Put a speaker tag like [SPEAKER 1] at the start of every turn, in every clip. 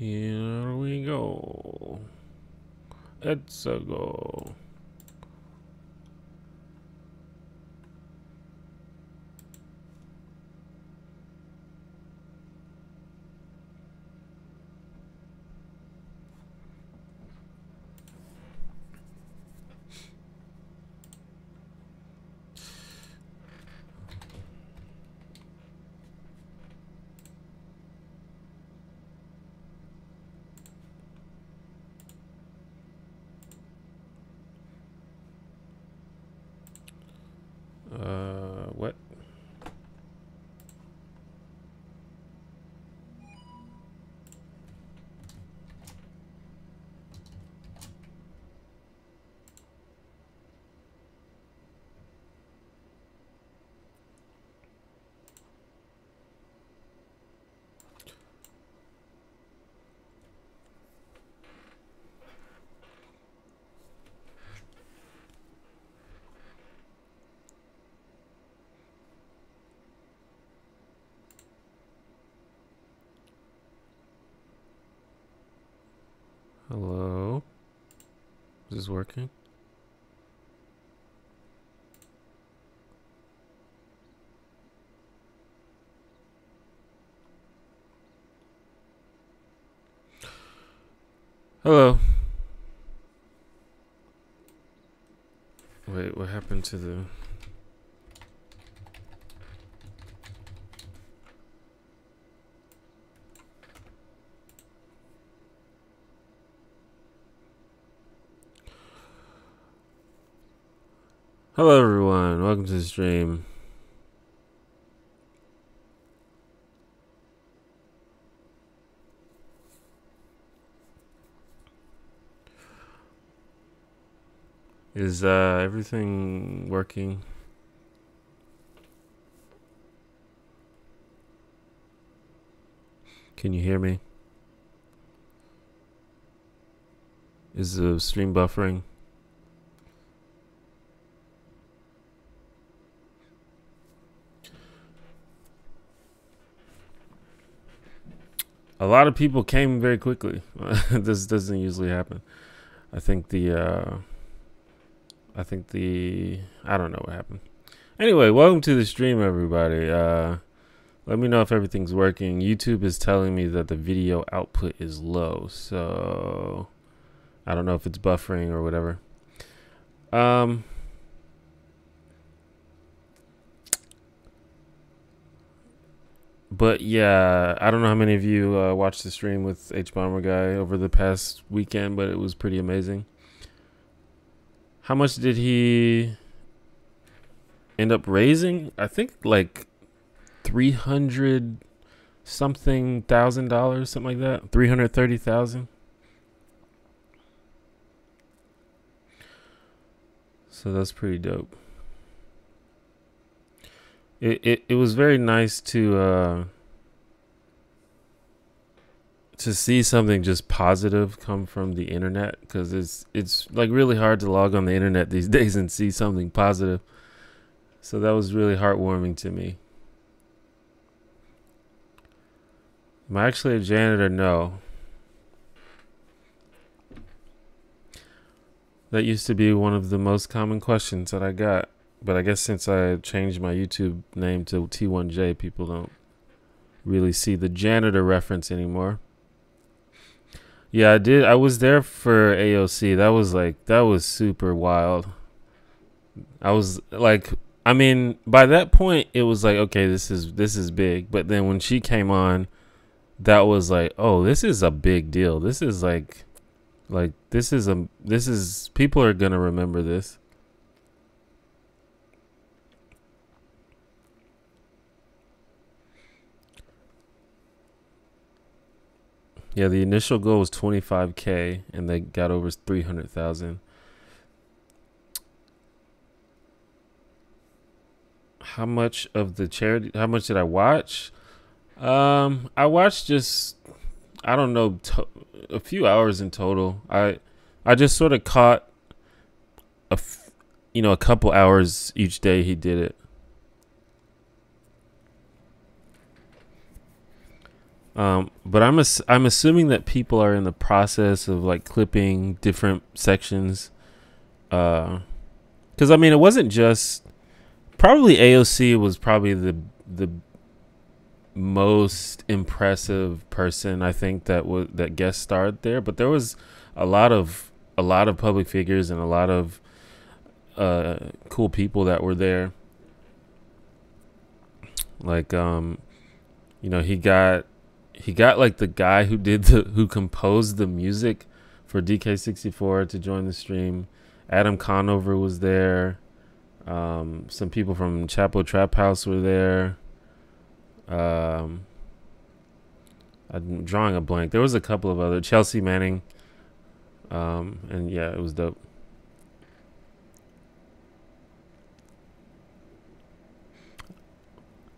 [SPEAKER 1] Here we go. It's a go. What? Hello? Is this working? Hello? Wait, what happened to the... Hello everyone, welcome to the stream. Is everything working? Can you hear me? Is the stream buffering? A lot of people came very quickly. This doesn't usually happen. I think the I don't know what happened. Anyway, welcome to the stream, everybody. Let me know if everything's working. YouTube is telling me that the video output is low, so I don't know if it's buffering or whatever. But yeah, I don't know how many of you watched the stream with Hbomberguy over the past weekend, but it was pretty amazing. How much did he end up raising? I think like $300 something thousand, something like that. 330,000. So that's pretty dope. It was very nice to see something just positive come from the internet, because it's like really hard to log on the internet these days and see something positive. So that was really heartwarming to me. Am I actually a janitor? No. That used to be one of the most common questions that I got. But I guess since I changed my YouTube name to T1J, people don't really see the janitor reference anymore. Yeah, I did. I was there for AOC. That was super wild. I was like, I mean, by that point it was like, okay, this is big. But then when she came on, that was like, oh, this is a big deal. This is this is people are gonna remember this. Yeah, the initial goal was 25K, and they got over 300,000. How much of the charity? How much did I watch? I watched just, I don't know, a few hours in total. I just sort of caught a couple hours each day he did it. But I'm assuming that people are in the process of like clipping different sections. Because I mean, it wasn't just probably AOC was probably the most impressive person I think that guest starred there, but there was a lot of public figures and a lot of cool people that were there. Like you know, he got like the guy who composed the music for DK64 to join the stream. Adam Conover was there. Some people from Chapo Trap House were there. I'm drawing a blank. There was a couple of other Chelsea Manning. And yeah, it was dope.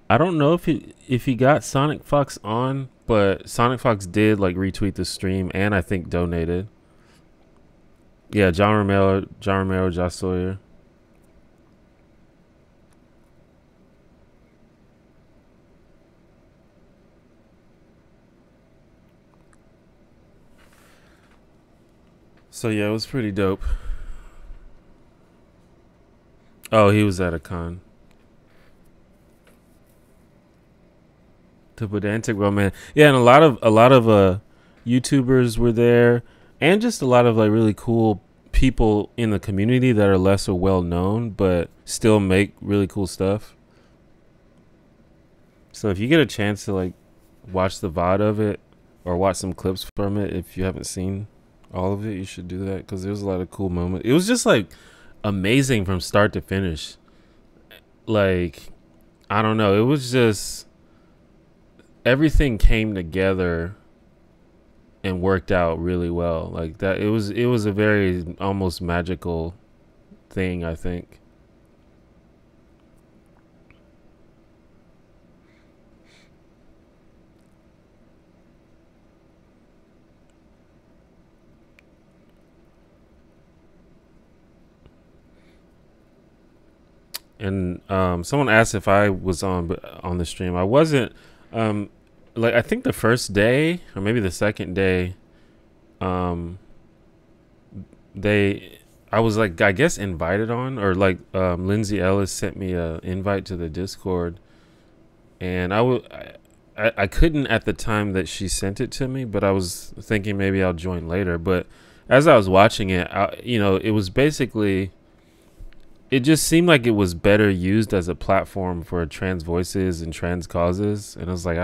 [SPEAKER 1] I don't know if he got Sonic Fox on, but Sonic Fox did like retweet the stream and I think donated. Yeah, John Romero, Josh Sawyer. So yeah, it was pretty dope. Oh, he was at a con. The pedantic romance. Yeah, and a lot of YouTubers were there, and just a lot of like really cool people in the community that are lesser well known, but still make really cool stuff. So if you get a chance to like watch the VOD of it or watch some clips from it, if you haven't seen all of it, you should do that because there's a lot of cool moments. It was just like amazing from start to finish. Like, I don't know, it was just everything came together and worked out really well. Like that, it was a very almost magical thing, I think. And someone asked if I was on the stream. I wasn't. Like I think the first day or maybe the second day, I was like, I guess invited on, or like Lindsay Ellis sent me a invite to the Discord, and I couldn't at the time that she sent it to me, but I was thinking maybe I'll join later. But as I was watching it, you know, it was basically, it just seemed like it was better used as a platform for trans voices and trans causes. And I was like,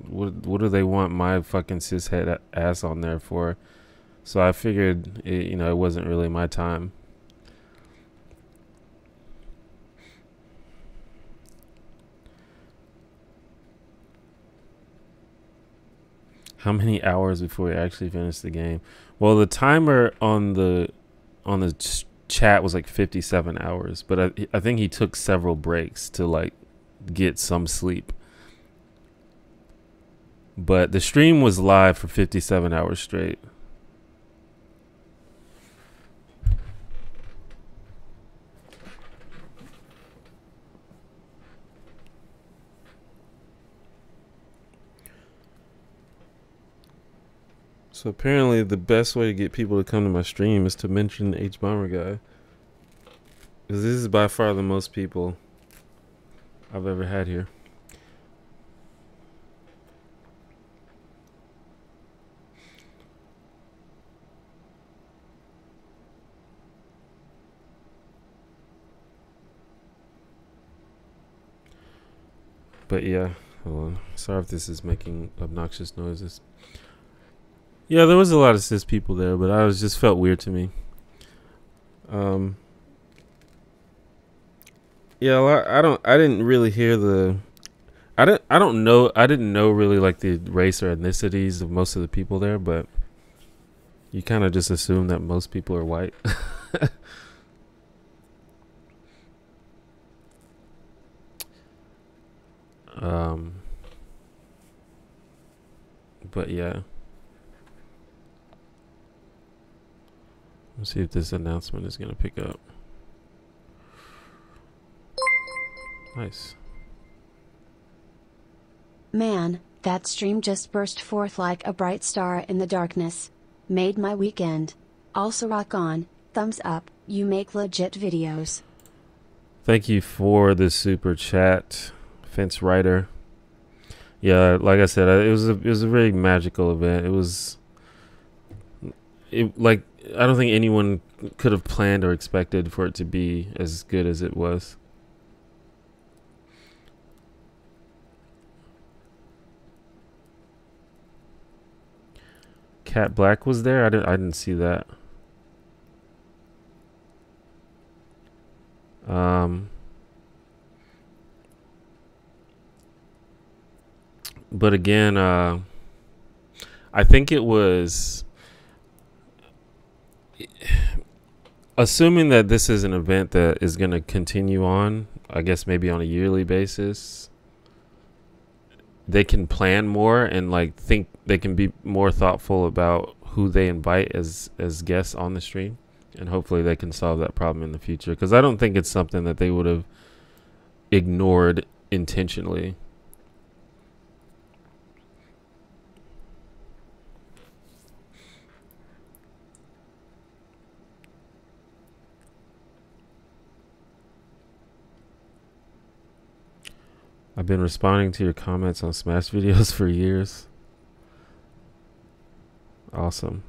[SPEAKER 1] what do they want my fucking cishet ass on there for? So I figured, you know, it wasn't really my time. How many hours before we actually finished the game? Well, the timer on the chat was like 57 hours, but I think he took several breaks to like get some sleep. But the stream was live for 57 hours straight. So apparently the best way to get people to come to my stream is to mention Hbomberguy. Because this is by far the most people I've ever had here. But yeah, hold on. Sorry if this is making obnoxious noises. Yeah, there was a lot of cis people there, but I was just felt weird to me. Yeah, I didn't really hear the, I didn't know really like the race or ethnicities of most of the people there, but you kind of just assume that most people are white. But yeah. Let's see if this announcement is going to pick up. Nice.
[SPEAKER 2] Man, that stream just burst forth like a bright star in the darkness. Made my weekend. Also rock on, thumbs up, you make legit videos.
[SPEAKER 1] Thank you for the super chat, Fence Rider. Yeah, like I said, it was a very magical event. Like, I don't think anyone could have planned or expected for it to be as good as it was. Cat Black was there. I didn't see that. But again, I think it was, assuming that this is an event that is going to continue on, I guess maybe on a yearly basis, they can plan more and like think they can be more thoughtful about who they invite as guests on the stream, and hopefully they can solve that problem in the future, because I don't think it's something that they would have ignored intentionally. I've been responding to your comments on Smash videos for years. Awesome.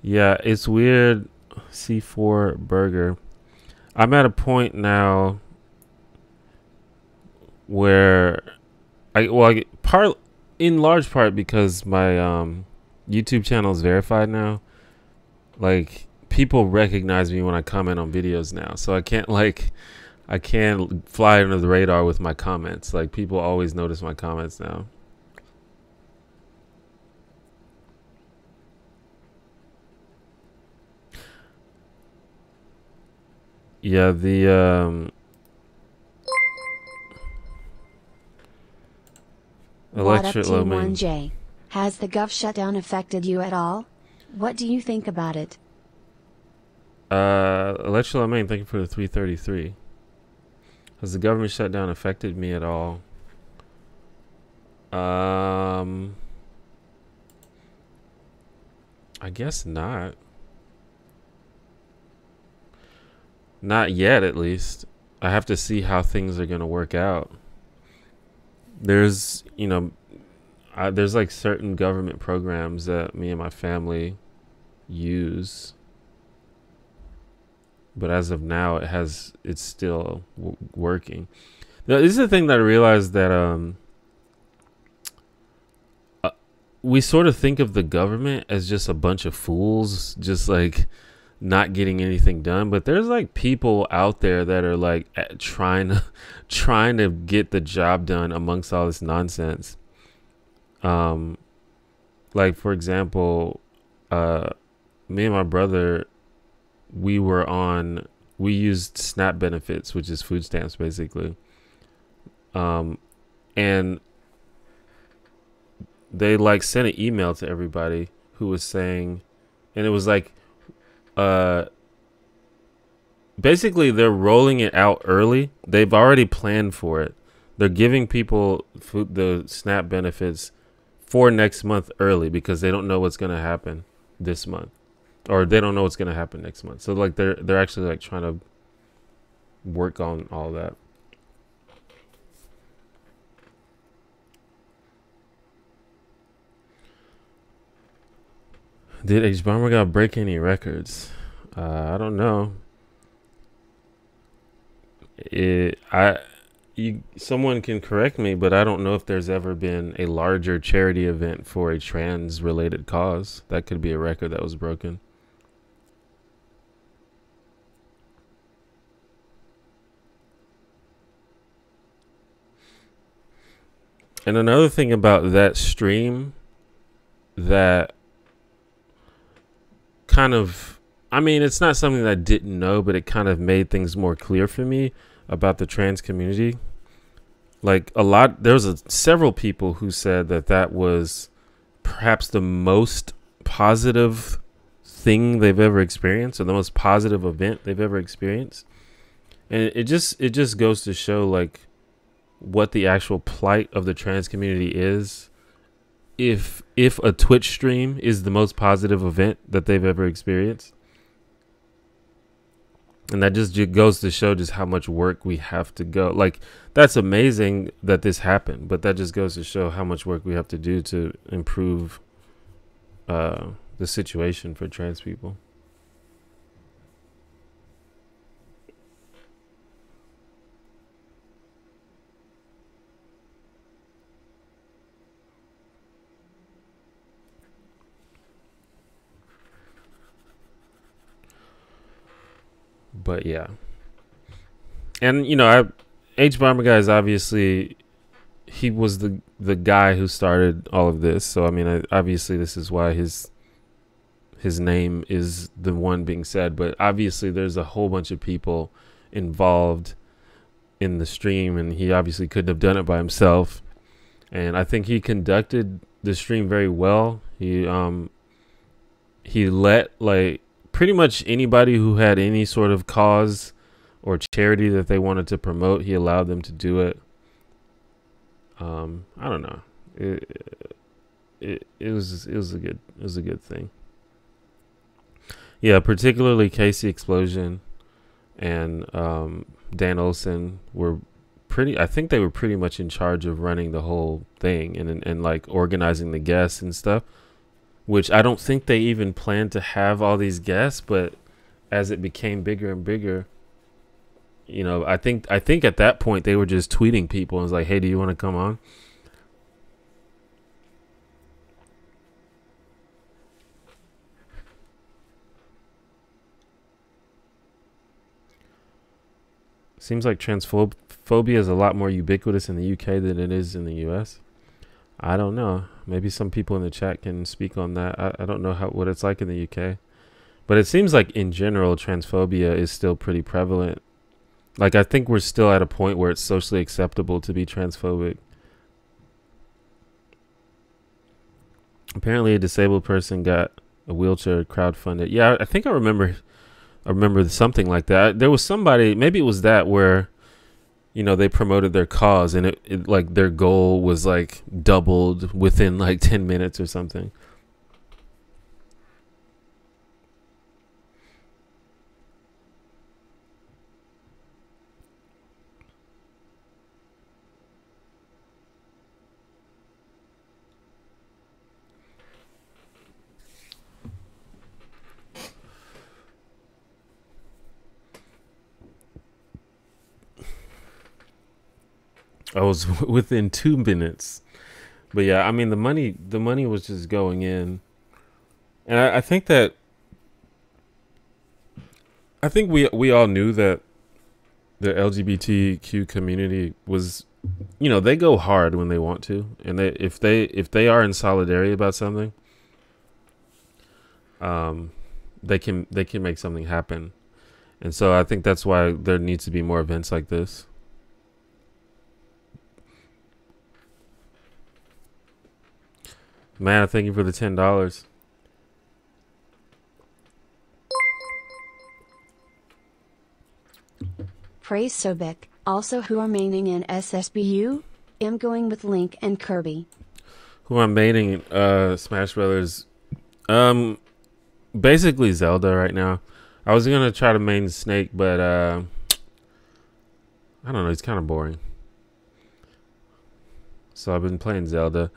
[SPEAKER 1] Yeah, it's weird. C4 Burger. I'm at a point now where in large part because my YouTube channel is verified now. Like, people recognize me when I comment on videos now, so I can't fly under the radar with my comments. Like, people always notice my comments now. Yeah, the
[SPEAKER 2] Electric T1J. Has the gov shutdown affected you at all? What do you think about it?
[SPEAKER 1] Electro Main, thank you for the 333. Has the government shutdown affected me at all? I guess not. Not yet, at least. I have to see how things are going to work out. There's, there's like certain government programs that me and my family use. But as of now, it's still working. Now, this is the thing that I realized, that we sort of think of the government as just a bunch of fools, just like not getting anything done. But there's like people out there that are like trying to get the job done amongst all this nonsense. Like, for example, me and my brother, we used SNAP benefits, which is food stamps basically. And they like sent an email to everybody who was saying, and it was like, basically they're rolling it out early. They've already planned for it. They're giving people the SNAP benefits for next month early because they don't know what's going to happen this month. Or they don't know what's going to happen next month. So like they're actually like trying to work on all that. Did Hbomberguy break any records? I don't know. Someone can correct me, but I don't know if there's ever been a larger charity event for a trans related cause. That could be a record that was broken. And another thing about that stream that kind of, I mean, it's not something that I didn't know, but it kind of made things more clear for me about the trans community. Like there was several people who said that was perhaps the most positive thing they've ever experienced, or the most positive event they've ever experienced. And it just goes to show, like, what the actual plight of the trans community is, if a Twitch stream is the most positive event that they've ever experienced. And that just goes to show just how much work we have to go. Like, that's amazing that this happened, but that just goes to show how much work we have to do to improve the situation for trans people. But yeah, and you know, Hbomberguy is obviously, he was the guy who started all of this. So I mean, obviously this is why his name is the one being said. But obviously there's a whole bunch of people involved in the stream, and he obviously couldn't have done it by himself. And I think he conducted the stream very well. He let, like, pretty much anybody who had any sort of cause or charity that they wanted to promote, he allowed them to do it. I don't know. It was a good thing. Yeah, particularly Casey Explosion and Dan Olsen were I think they were pretty much in charge of running the whole thing and like organizing the guests and stuff. Which I don't think they even planned to have all these guests, but as it became bigger and bigger, you know, I think at that point they were just tweeting people and was like, "Hey, do you want to come on?" Seems like transphobia is a lot more ubiquitous in the UK than it is in the US. I don't know. Maybe some people in the chat can speak on that. I don't know what it's like in the UK. But it seems like in general, transphobia is still pretty prevalent. Like, I think we're still at a point where it's socially acceptable to be transphobic. Apparently a disabled person got a wheelchair crowdfunded. Yeah, I think I remember something like that. There was somebody, maybe it was that, where, you know, they promoted their cause and it like their goal was like doubled within like 10 minutes or something. I was within 2 minutes. But yeah, I mean, the money was just going in. And I think we all knew that the LGBTQ community was, you know, they go hard when they want to, and if they are in solidarity about something, they can make something happen. And so I think that's why there needs to be more events like this. Man, thank you for the $10.
[SPEAKER 2] Praise Sobek. Also, who are maining in SSBU? I'm going with Link and Kirby.
[SPEAKER 1] Who I'm maining Smash Brothers? Basically Zelda right now. I was gonna try to main Snake, but I don't know. It's kind of boring. So I've been playing Zelda.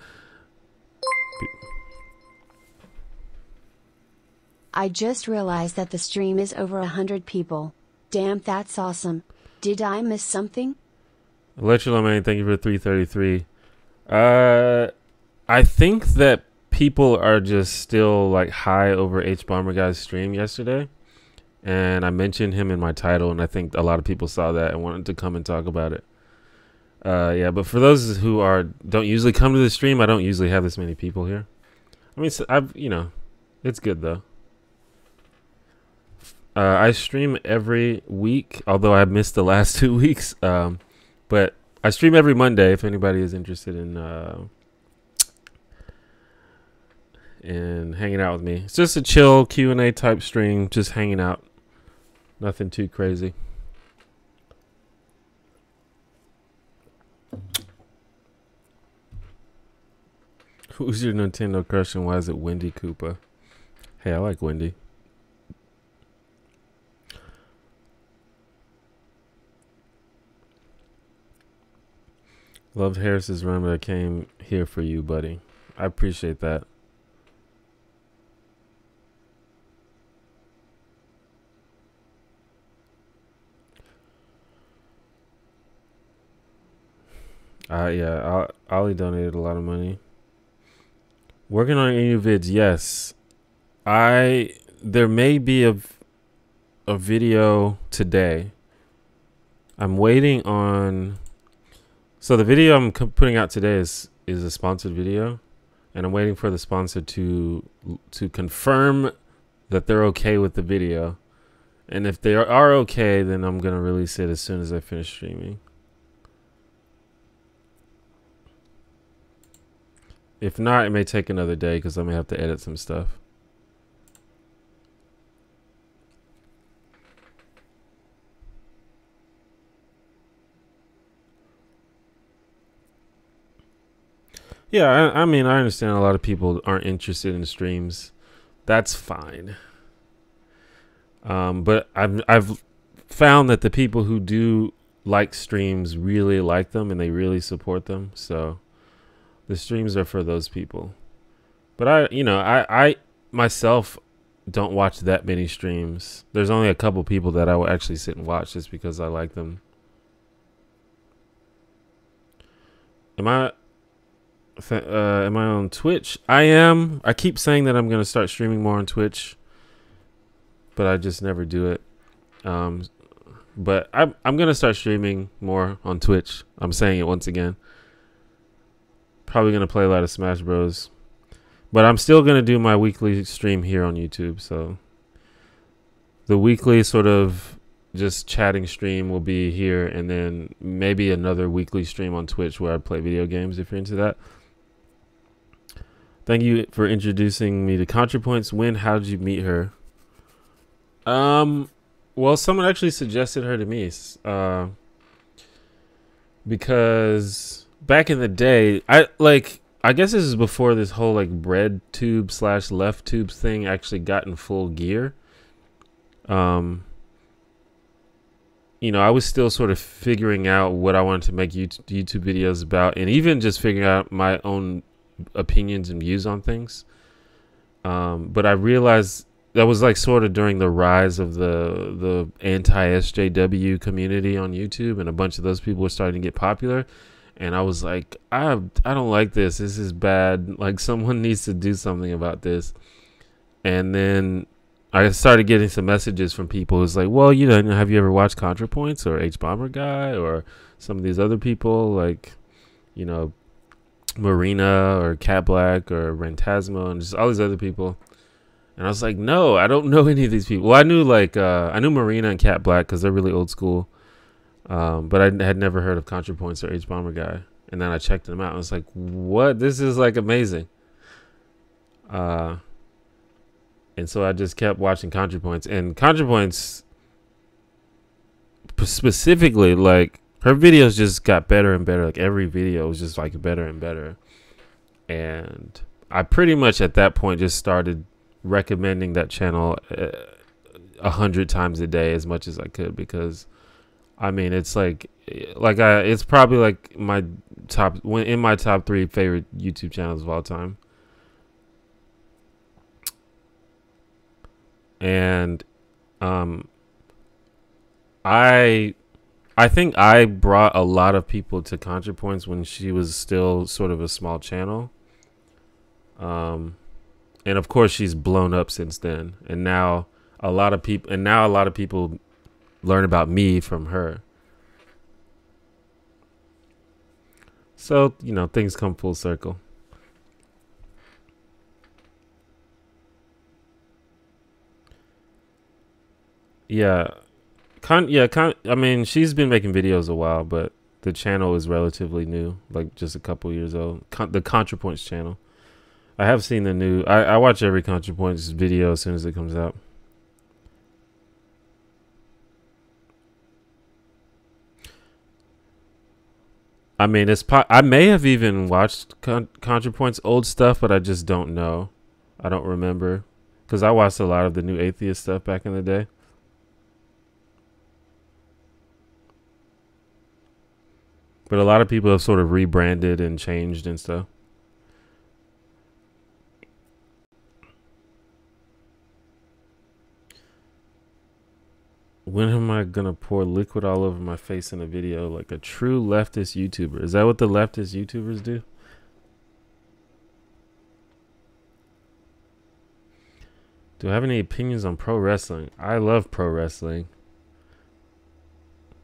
[SPEAKER 2] I just realized that the stream is over 100 people. Damn, that's awesome. Did I miss something?
[SPEAKER 1] Electrolomane, thank you for 333. I think that people are just still like high over Hbomberguy's stream yesterday, and I mentioned him in my title, and I think a lot of people saw that and wanted to come and talk about it. Yeah, but for those who don't usually come to the stream, I don't usually have this many people here. I mean, it's good though. I stream every week, although I missed the last 2 weeks. But I stream every Monday if anybody is interested in hanging out with me. It's just a chill Q&A type stream, just hanging out. Nothing too crazy. Who's your Nintendo crush and why is it Wendy Koopa? Hey, I like Wendy. Loved Harris's run, but I came here for you, buddy. I appreciate that. Yeah, Ollie donated a lot of money. Working on any new vids, yes. There may be a video today. I'm waiting on. So the video I'm putting out today is a sponsored video, and I'm waiting for the sponsor to confirm that they're okay with the video, and if they are okay, then I'm gonna release it as soon as I finish streaming. If not, it may take another day because I may have to edit some stuff. Yeah, I mean, I understand a lot of people aren't interested in streams. That's fine. But I've found that the people who do like streams really like them and they really support them. So the streams are for those people. But I myself don't watch that many streams. There's only a couple people that I will actually sit and watch just because I like them. Am I on Twitch? I am. I keep saying that I'm going to start streaming more on Twitch, but I just never do it. But I'm going to start streaming more on Twitch. I'm saying it once again. Probably going to play a lot of Smash Bros. But I'm still going to do my weekly stream here on YouTube. So the weekly sort of just chatting stream will be here, and then maybe another weekly stream on Twitch where I play video games if you're into that. Thank you for introducing me to ContraPoints. How did you meet her? Well, someone actually suggested her to me. Because back in the day, I guess this is before this whole like bread tube / left tubes thing actually got in full gear. I was still sort of figuring out what I wanted to make YouTube videos about, and even just figuring out my own opinions and views on things. But I realized that was like sort of during the rise of the anti-SJW community on YouTube, and a bunch of those people were starting to get popular. And I was like, I don't like this. This is bad. Like, someone needs to do something about this. And then I started getting some messages from people who's like, well, have you ever watched ContraPoints or Hbomberguy or some of these other people like, Marina or Cat Black or Rentasmo and just all these other people. And I was like, no, I don't know any of these people. Well, I knew Marina and Cat Black because they're really old school. But I had never heard of ContraPoints or Hbomberguy. And then I checked them out and I was like, what? This is like amazing. And so I just kept watching ContraPoints. And ContraPoints specifically, like, her videos just got better and better. Like, every video was just like better and better. And I pretty much at that point just started recommending that channel 100 times a day as much as I could, because I mean, it's it's probably like my top 3 favorite YouTube channels of all time. And I think I brought a lot of people to ContraPoints when she was still sort of a small channel. And of course she's blown up since then. And now a lot of people learn about me from her. So, things come full circle. Yeah. I mean, she's been making videos a while, but the channel is relatively new, like just a couple years old. The ContraPoints channel. I have seen the new. I watch every ContraPoints video as soon as it comes out. I mean, I may have even watched ContraPoint's old stuff, but I just don't know. I don't remember because I watched a lot of the New Atheist stuff back in the day. But a lot of people have sort of rebranded and changed and stuff. When am I gonna pour liquid all over my face in a video like a true leftist YouTuber? Is that what the leftist YouTubers do? Do I have any opinions on pro wrestling? I love pro wrestling.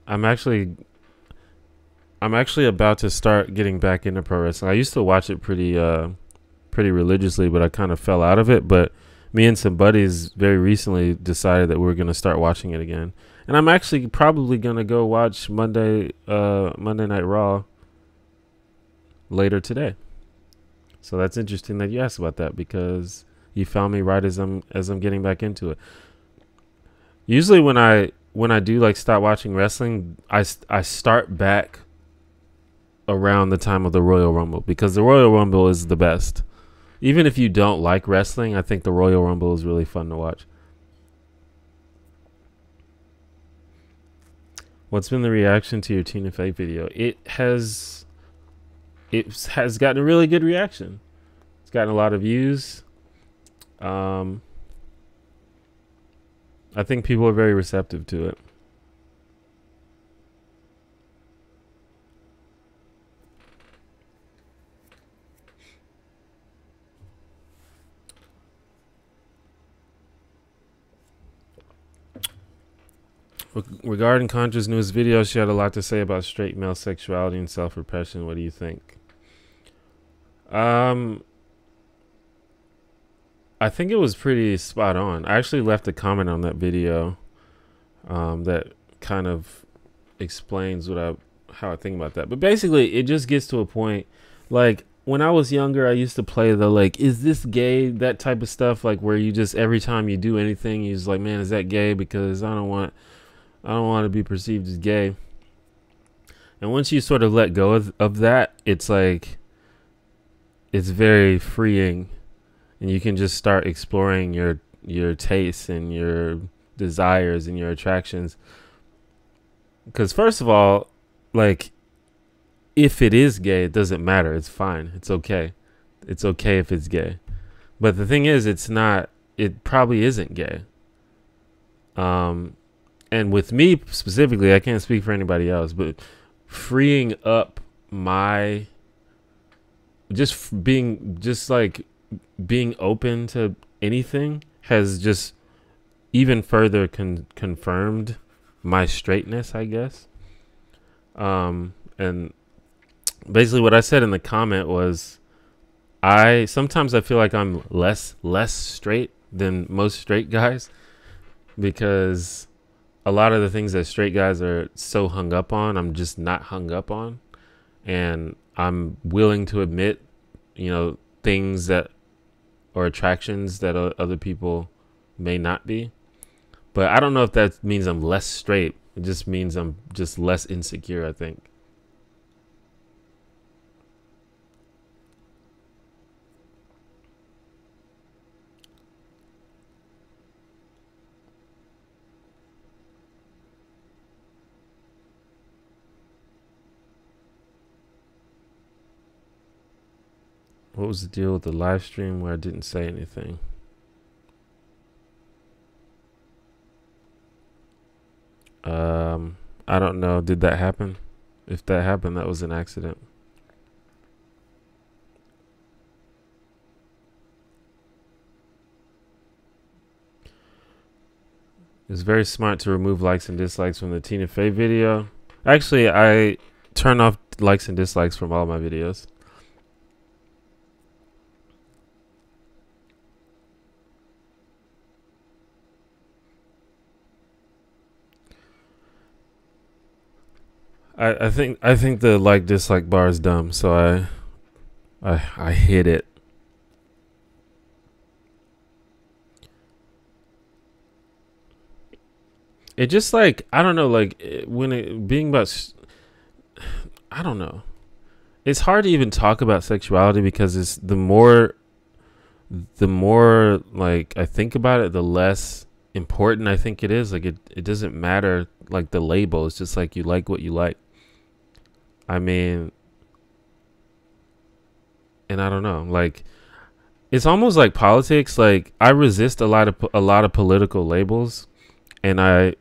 [SPEAKER 1] I'm actually about to start getting back into pro wrestling. I used to watch it pretty religiously, but I kind of fell out of it. But me and some buddies very recently decided that we're going to start watching it again. And I'm actually probably going to go watch Monday Night Raw later today. So that's interesting that you asked about that because you found me right as I'm getting back into it. Usually when I do like stop watching wrestling, I start back around the time of the Royal Rumble because the Royal Rumble is the best. Even if you don't like wrestling, I think the Royal Rumble is really fun to watch. What's been the reaction to your Tina Fey video? It has gotten a really good reaction. It's gotten a lot of views. I think people are very receptive to it. Regarding Contra's newest video, she had a lot to say about straight male sexuality and self-repression. What do you think? I think it was pretty spot on. I actually left a comment on that video that kind of explains how I think about that. But basically, it just gets to a point, like, when I was younger, I used to play the, like, is this gay? That type of stuff, like, where you just, every time you do anything, you're just like, man, is that gay? Because I don't want to be perceived as gay. And once you sort of let go of that, it's like, it's very freeing. And you can just start exploring your tastes and your desires and your attractions. Because first of all, like, if it is gay, it doesn't matter. It's fine. It's okay. It's okay if it's gay. But the thing is, it probably isn't gay. And with me specifically, I can't speak for anybody else, but freeing up being open to anything has just even further confirmed my straightness, I guess. And basically what I said in the comment was, sometimes I feel like I'm less straight than most straight guys, because a lot of the things that straight guys are so hung up on, I'm just not hung up on. And I'm willing to admit, things that, or attractions that other people may not be. But I don't know if that means I'm less straight. It just means I'm just less insecure, I think. What was the deal with the live stream where I didn't say anything? I don't know. Did that happen? If that happened, that was an accident. It's very smart to remove likes and dislikes from the Tina Fey video. Actually, I turn off likes and dislikes from all my videos. I think the like dislike bar is dumb, so I hit it. It just, like, I don't know, like, when it being about, I don't know. it's hard to even talk about sexuality because it's the more like I think about it, the less important I think it is. Like it doesn't matter like the label. It's just like you like what you like. I mean, and I don't know, like it's almost like politics. Like I resist a lot of political labels, and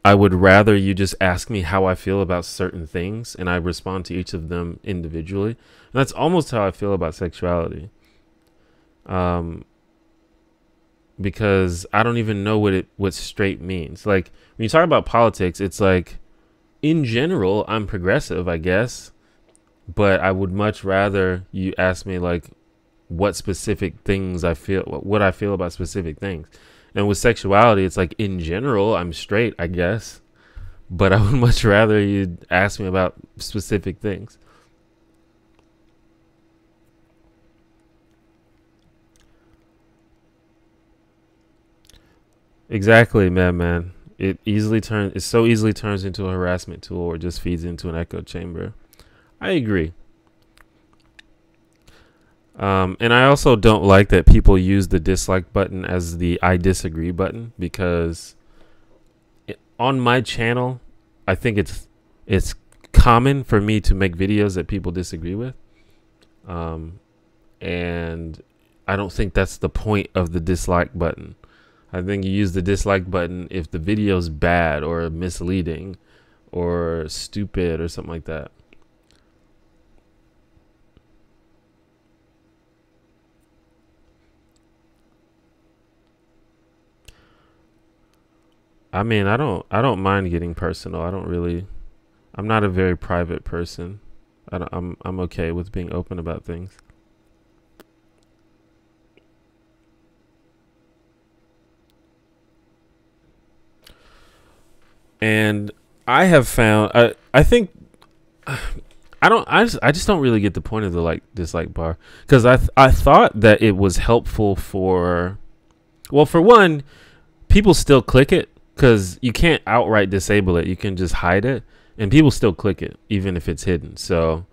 [SPEAKER 1] I would rather you just ask me how I feel about certain things, and I respond to each of them individually. And that's almost how I feel about sexuality. Because I don't even know what straight means. Like when you talk about politics, it's like in general I'm progressive, I guess, but I would much rather you ask me like what specific things what I feel about specific things. And with sexuality, it's like in general I'm straight, I guess, but I would much rather you ask me about specific things. Exactly, man. It so easily turns into a harassment tool or just feeds into an echo chamber. I agree. And I also don't like that people use the dislike button as the I disagree button, because on my channel, I think it's common for me to make videos that people disagree with. And I don't think that's the point of the dislike button. I think you use the dislike button if the video's bad or misleading or stupid or something like that. I mean, I don't mind getting personal. I'm not a very private person. I'm okay with being open about things. And I have found I think I just don't really get the point of the like dislike bar, because I thought that it was helpful for, well, for one, people still click it because you can't outright disable it. You can just hide it, and people still click it even if it's hidden. So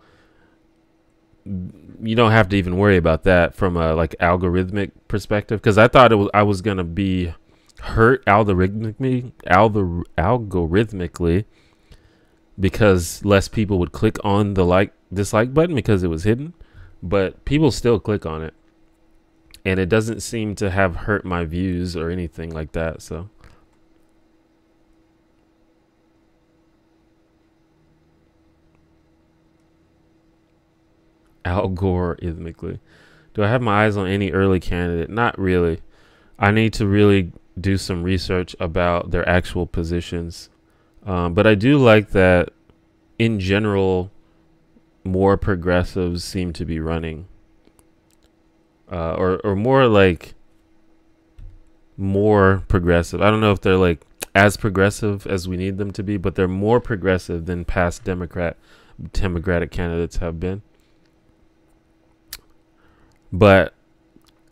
[SPEAKER 1] you don't have to even worry about that from a like algorithmic perspective, because I thought I was gonna be hurt algorithmically because less people would click on the dislike button because it was hidden, but people still click on it, and it doesn't seem to have hurt my views or anything like that. So algorithmically, do I have my eyes on any early candidate? Not really. I need to really do some research about their actual positions. But I do like that in general, more progressives seem to be running. Or more like more progressive. I don't know if they're like as progressive as we need them to be, but they're more progressive than past Democratic candidates have been. But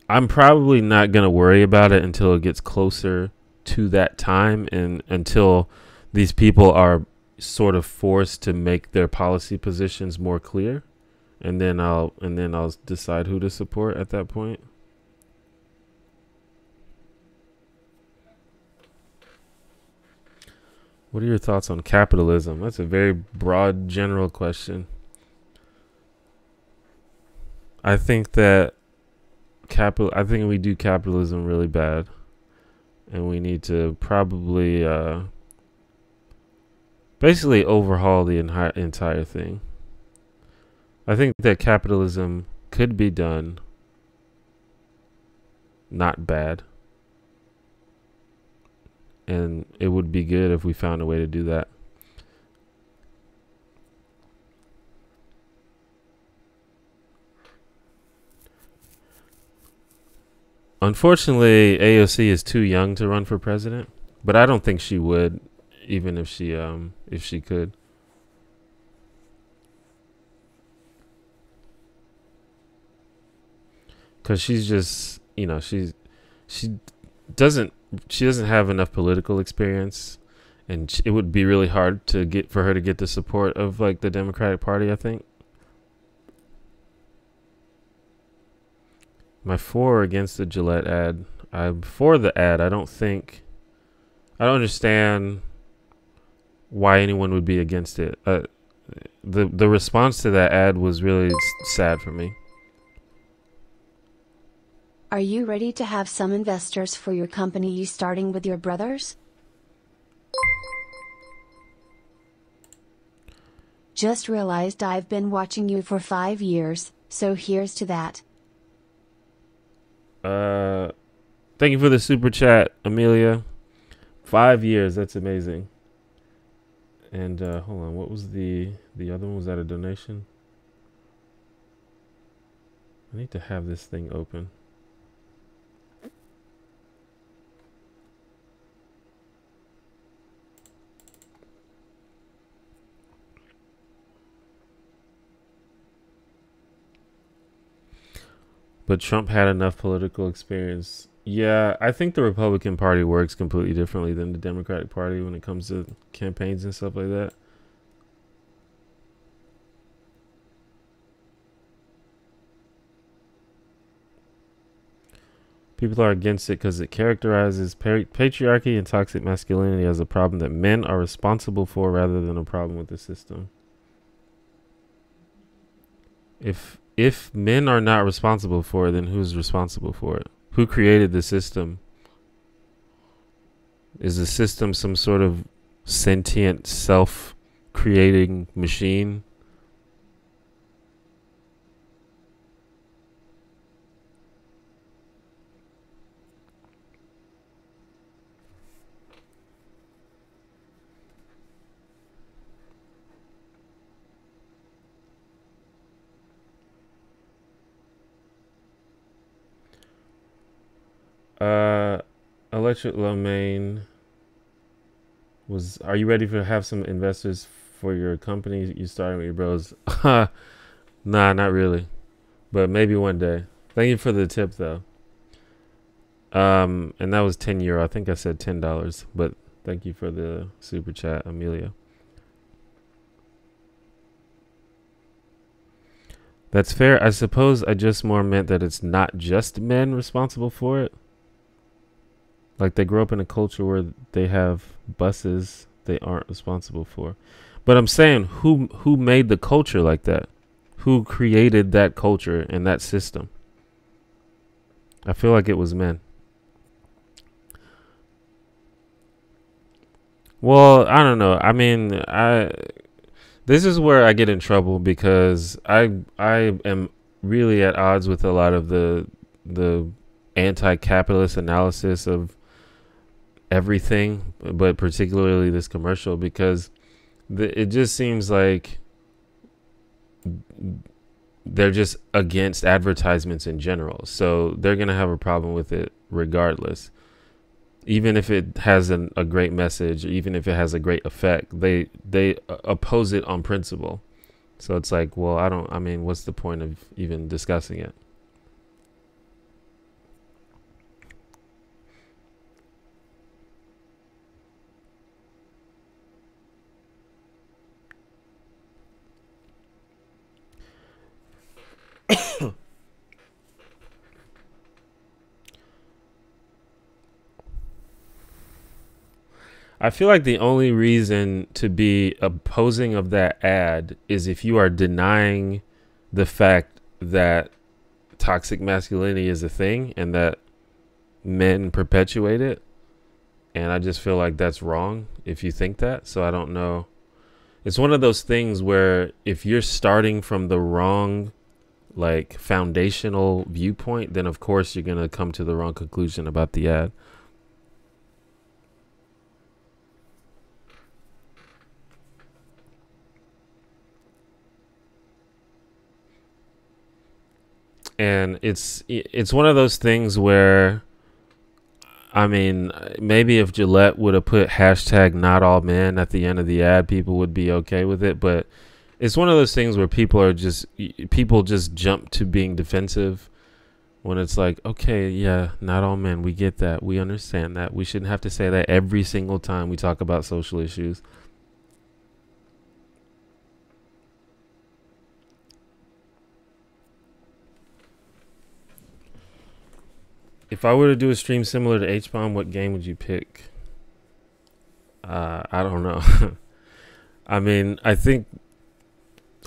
[SPEAKER 1] I'm probably not going to worry about it until it gets closer to that time, and until these people are sort of forced to make their policy positions more clear, and then I'll decide who to support at that point. What are your thoughts on capitalism? That's a very broad, general question. I think that I think we do capitalism really bad, and we need to probably basically overhaul the entire thing. I think that capitalism could be done not bad, and it would be good if we found a way to do that. Unfortunately, AOC is too young to run for president, but I don't think she would, even if she could. Cuz she's just, she doesn't have enough political experience, and it would be really hard to get for her to get the support of like the Democratic Party, I think. My for against the Gillette ad. I'm for the ad. I don't understand why anyone would be against it. The response to that ad was really sad for me.
[SPEAKER 2] Are you ready to have some investors for your company starting with your brothers? Just realized I've been watching you for 5 years, so here's to that.
[SPEAKER 1] Thank you for the super chat, Amelia. 5 years, that's amazing. And hold on, what was the other one? Was that a donation? I need to have this thing open. But Trump had enough political experience. Yeah, I think the Republican Party works completely differently than the Democratic Party when it comes to campaigns and stuff like that. People are against it because it characterizes patriarchy and toxic masculinity as a problem that men are responsible for rather than a problem with the system. If men are not responsible for it, then who's responsible for it? Who created the system? Is the system some sort of sentient, self-creating machine? Electric Lomain was, are you ready to have some investors for your company you started with your bros? Nah, not really, but maybe one day. Thank you for the tip though. And that was €10. I think I said $10, but thank you for the super chat, Amelia. That's fair. I suppose I just more meant that it's not just men responsible for it. Like they grow up in a culture where they have buses they aren't responsible for. But I'm saying who made the culture like that? Who created that culture and that system? I feel like it was men. Well, I don't know. I mean, this is where I get in trouble because I am really at odds with a lot of the anti-capitalist analysis of everything, but particularly this commercial, because it just seems like they're just against advertisements in general. So they're going to have a problem with it regardless. Even if it has a great message, even if it has a great effect, they oppose it on principle. So it's like, well, I mean, what's the point of even discussing it? I feel like the only reason to be opposing of that ad is if you are denying the fact that toxic masculinity is a thing and that men perpetuate it. And I just feel like that's wrong if you think that. So I don't know. It's one of those things where if you're starting from the wrong, like, foundational viewpoint, then of course you're going to come to the wrong conclusion about the ad. And it's one of those things where, I mean, maybe if Gillette would have put hashtag not all men at the end of the ad, people would be okay with it. But it's one of those things where people just jump to being defensive when it's like, okay, yeah, not all men, we get that, we understand that, we shouldn't have to say that every single time we talk about social issues. If I were to do a stream similar to Hbomb, what game would you pick? I don't know. I mean, I think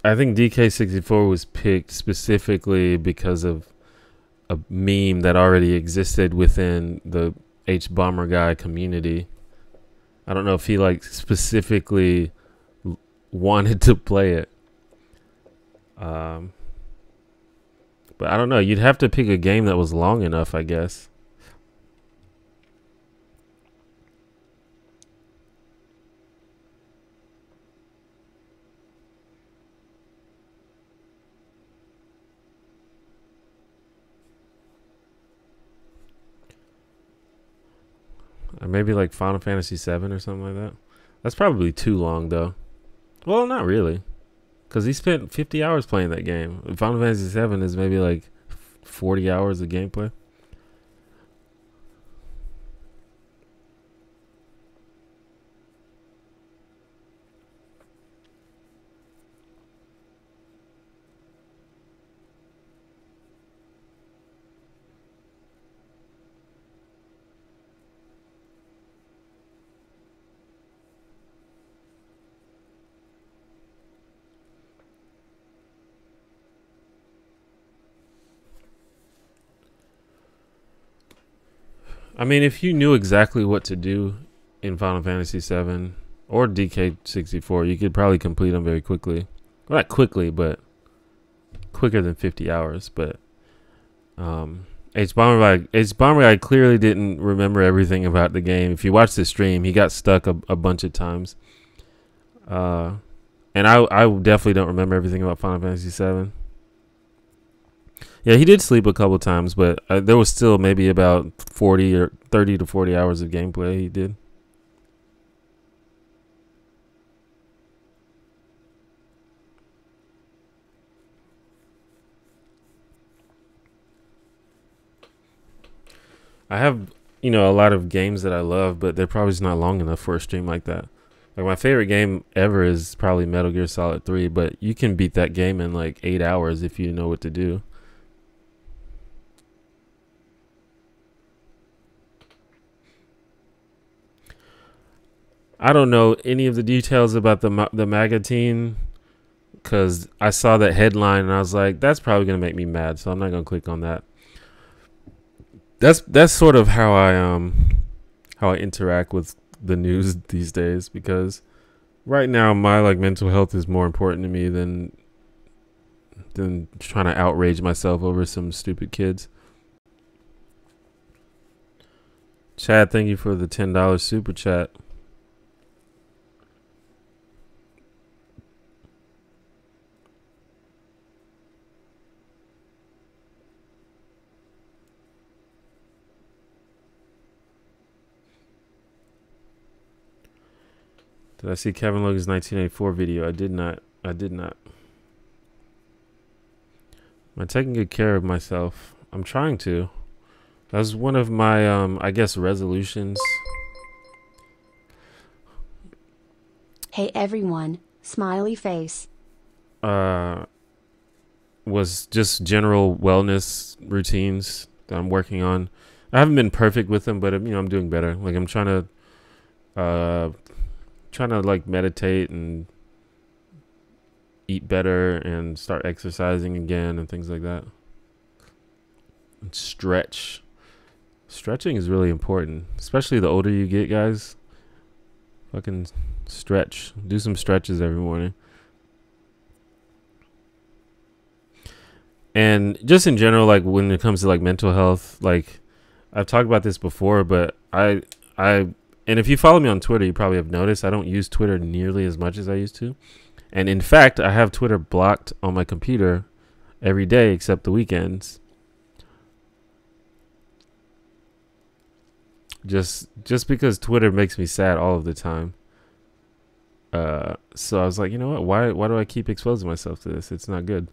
[SPEAKER 1] DK64 was picked specifically because of a meme that already existed within the Hbomberguy community. I don't know if he like specifically wanted to play it. But I don't know. You'd have to pick a game that was long enough, I guess. Or maybe like Final Fantasy VII or something like that. That's probably too long, though. Well, not really. Because he spent 50 hours playing that game. Final Fantasy VII is maybe like 40 hours of gameplay. I mean, if you knew exactly what to do in Final Fantasy VII or DK64, you could probably complete them very quickly. Well, not quickly, but quicker than 50 hours. But Hbomberguy clearly didn't remember everything about the game. If you watch the stream, he got stuck a bunch of times. And I definitely don't remember everything about Final Fantasy VII. Yeah, he did sleep a couple times, but there was still maybe about 40 or 30 to 40 hours of gameplay he did. I have, a lot of games that I love, but they're probably just not long enough for a stream like that. Like my favorite game ever is probably Metal Gear Solid 3, but you can beat that game in like 8 hours if you know what to do. I don't know any of the details about the magazine because I saw that headline and I was like, that's probably gonna make me mad, so I'm not gonna click on that. That's sort of how I interact with the news these days, because right now my like mental health is more important to me than trying to outrage myself over some stupid kids. Chad, thank you for the $10 super chat. Did I see Kevin Logan's 1984 video? I did not. Am I taking good care of myself? I'm trying to. That's one of my, I guess, resolutions.
[SPEAKER 2] Hey everyone, smiley face.
[SPEAKER 1] Was just general wellness routines that I'm working on. I haven't been perfect with them, but I'm doing better. Like I'm trying to like meditate and eat better and start exercising again and things like that. And stretch. Stretching is really important, especially the older you get, guys. Fucking stretch. Do some stretches every morning. And just in general, like when it comes to like mental health, like I've talked about this before, but and if you follow me on Twitter, you probably have noticed I don't use Twitter nearly as much as I used to. And in fact, I have Twitter blocked on my computer every day except the weekends. Just because Twitter makes me sad all of the time. So I was like, you know what? Why do I keep exposing myself to this? It's not good.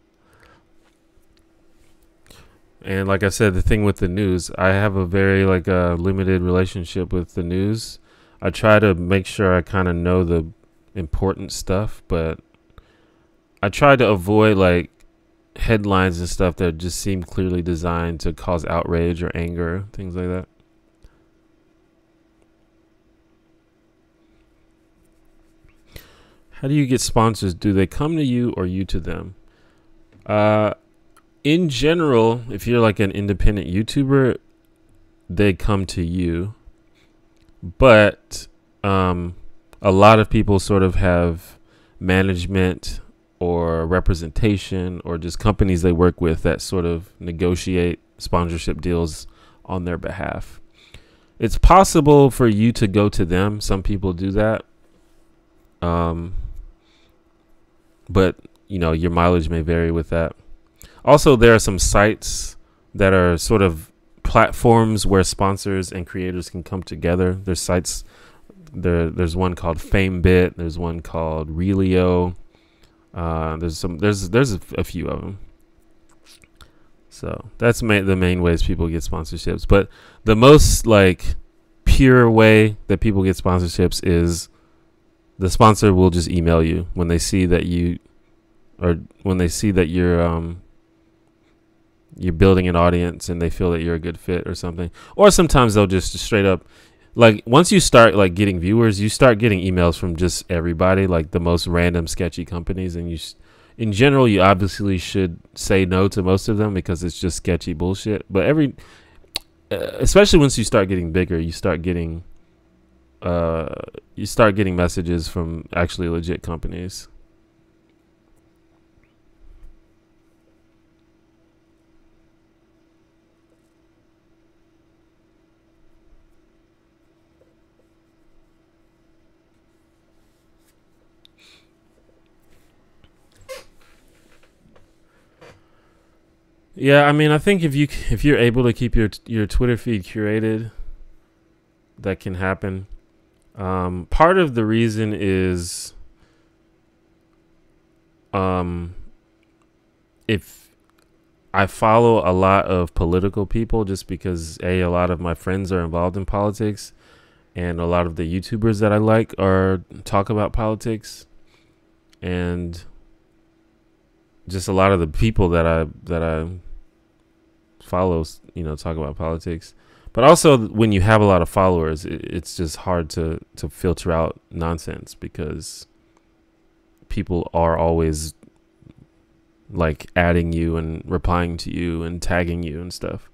[SPEAKER 1] And like I said, the thing with the news, I have a very like limited relationship with the news. I try to make sure I kind of know the important stuff, but I try to avoid like headlines and stuff that just seem clearly designed to cause outrage or anger, things like that. How do you get sponsors? Do they come to you or you to them? In general, if you're like an independent YouTuber, they come to you. But a lot of people sort of have management or representation or just companies they work with that sort of negotiate sponsorship deals on their behalf. It's possible for you to go to them. Some people do that. But, you know, your mileage may vary with that. Also, there are some sites that are sort of platforms where sponsors and creators can come together. There's sites. There's one called FameBit. There's one called Relio. There's a few of them. So that's the main ways people get sponsorships. But the most like pure way that people get sponsorships is the sponsor will just email you when they see that you're building an audience and they feel that you're a good fit or something. Or sometimes they'll just straight up, like once you start like getting viewers, you start getting emails from just everybody, like the most random sketchy companies. And in general, you obviously should say no to most of them because it's just sketchy bullshit. But especially once you start getting bigger, you start getting messages from actually legit companies. Yeah, I mean, I think if you're able to keep your Twitter feed curated, that can happen. Part of the reason is, if I follow a lot of political people, just because a lot of my friends are involved in politics, and a lot of the YouTubers that I like talk about politics, and just a lot of the people that I follow, you know, talk about politics. But also, when you have a lot of followers, it's just hard to filter out nonsense because people are always like adding you and replying to you and tagging you and stuff.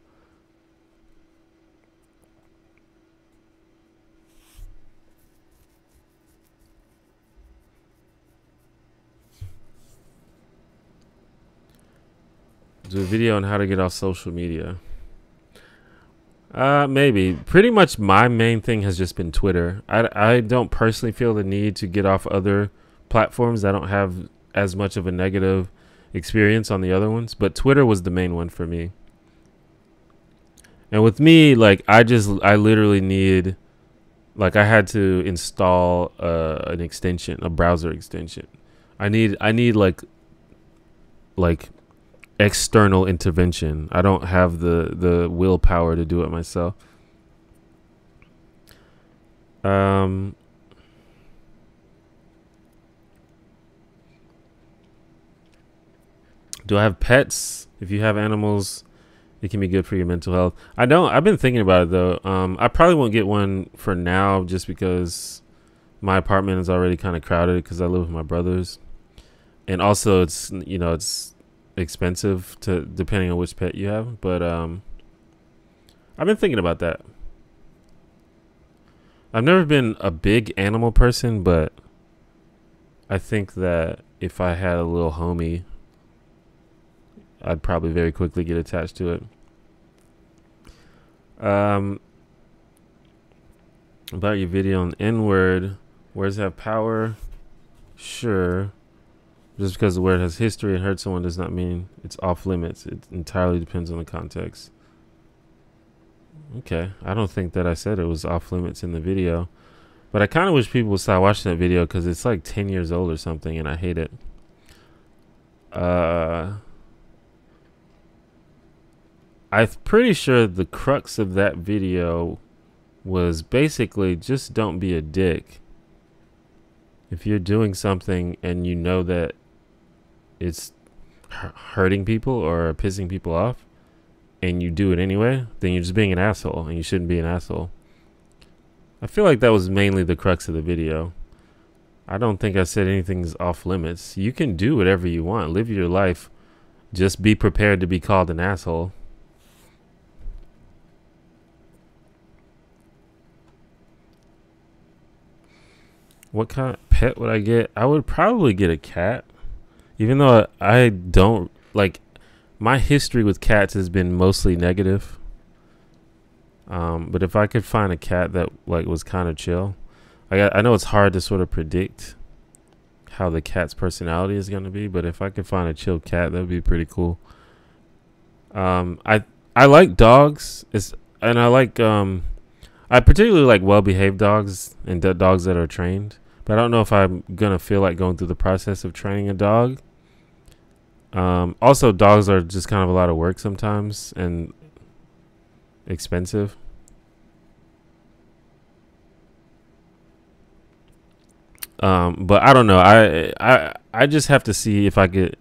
[SPEAKER 1] Do a video on how to get off social media. Maybe. Pretty much my main thing has just been Twitter. I don't personally feel the need to get off other platforms. I don't have as much of a negative experience on the other ones, but Twitter was the main one for me. And with me, like I literally need, like I had to install an extension, a browser extension. I need like external intervention. I don't have the willpower to do it myself. Do I have pets? If you have animals, it can be good for your mental health. I don't. I've been thinking about it though. I probably won't get one for now, just because my apartment is already kind of crowded because I live with my brothers, and also it's expensive depending on which pet you have. But I've been thinking about that. I've never been a big animal person, but I think that if I had a little homie, I'd probably very quickly get attached to it. About your video on N-word, words have power. Sure. Just because the word has history and hurt someone does not mean it's off limits. It entirely depends on the context. Okay. I don't think that I said it was off limits in the video. But I kind of wish people would stop watching that video because it's like 10 years old or something and I hate it. I'm pretty sure the crux of that video was basically just don't be a dick. If you're doing something and you know that it's hurting people or pissing people off and you do it anyway, then you're just being an asshole and you shouldn't be an asshole. I feel like that was mainly the crux of the video. I don't think I said anything's off limits. You can do whatever you want. Live your life. Just be prepared to be called an asshole. What kind of pet would I get? I would probably get a cat. Even though I don't like, my history with cats has been mostly negative. But if I could find a cat that like was kind of chill, I know it's hard to sort of predict how the cat's personality is going to be, but if I could find a chill cat, that would be pretty cool. I like dogs, and I particularly like well-behaved dogs and dogs that are trained. But I don't know if I'm gonna feel like going through the process of training a dog. Also, dogs are just kind of a lot of work sometimes and expensive. But I don't know. I just have to see if I could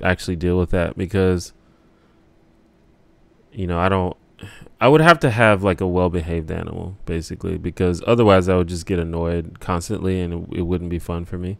[SPEAKER 1] actually deal with that, because I would have to have like a well-behaved animal, basically, because otherwise I would just get annoyed constantly and it wouldn't be fun for me.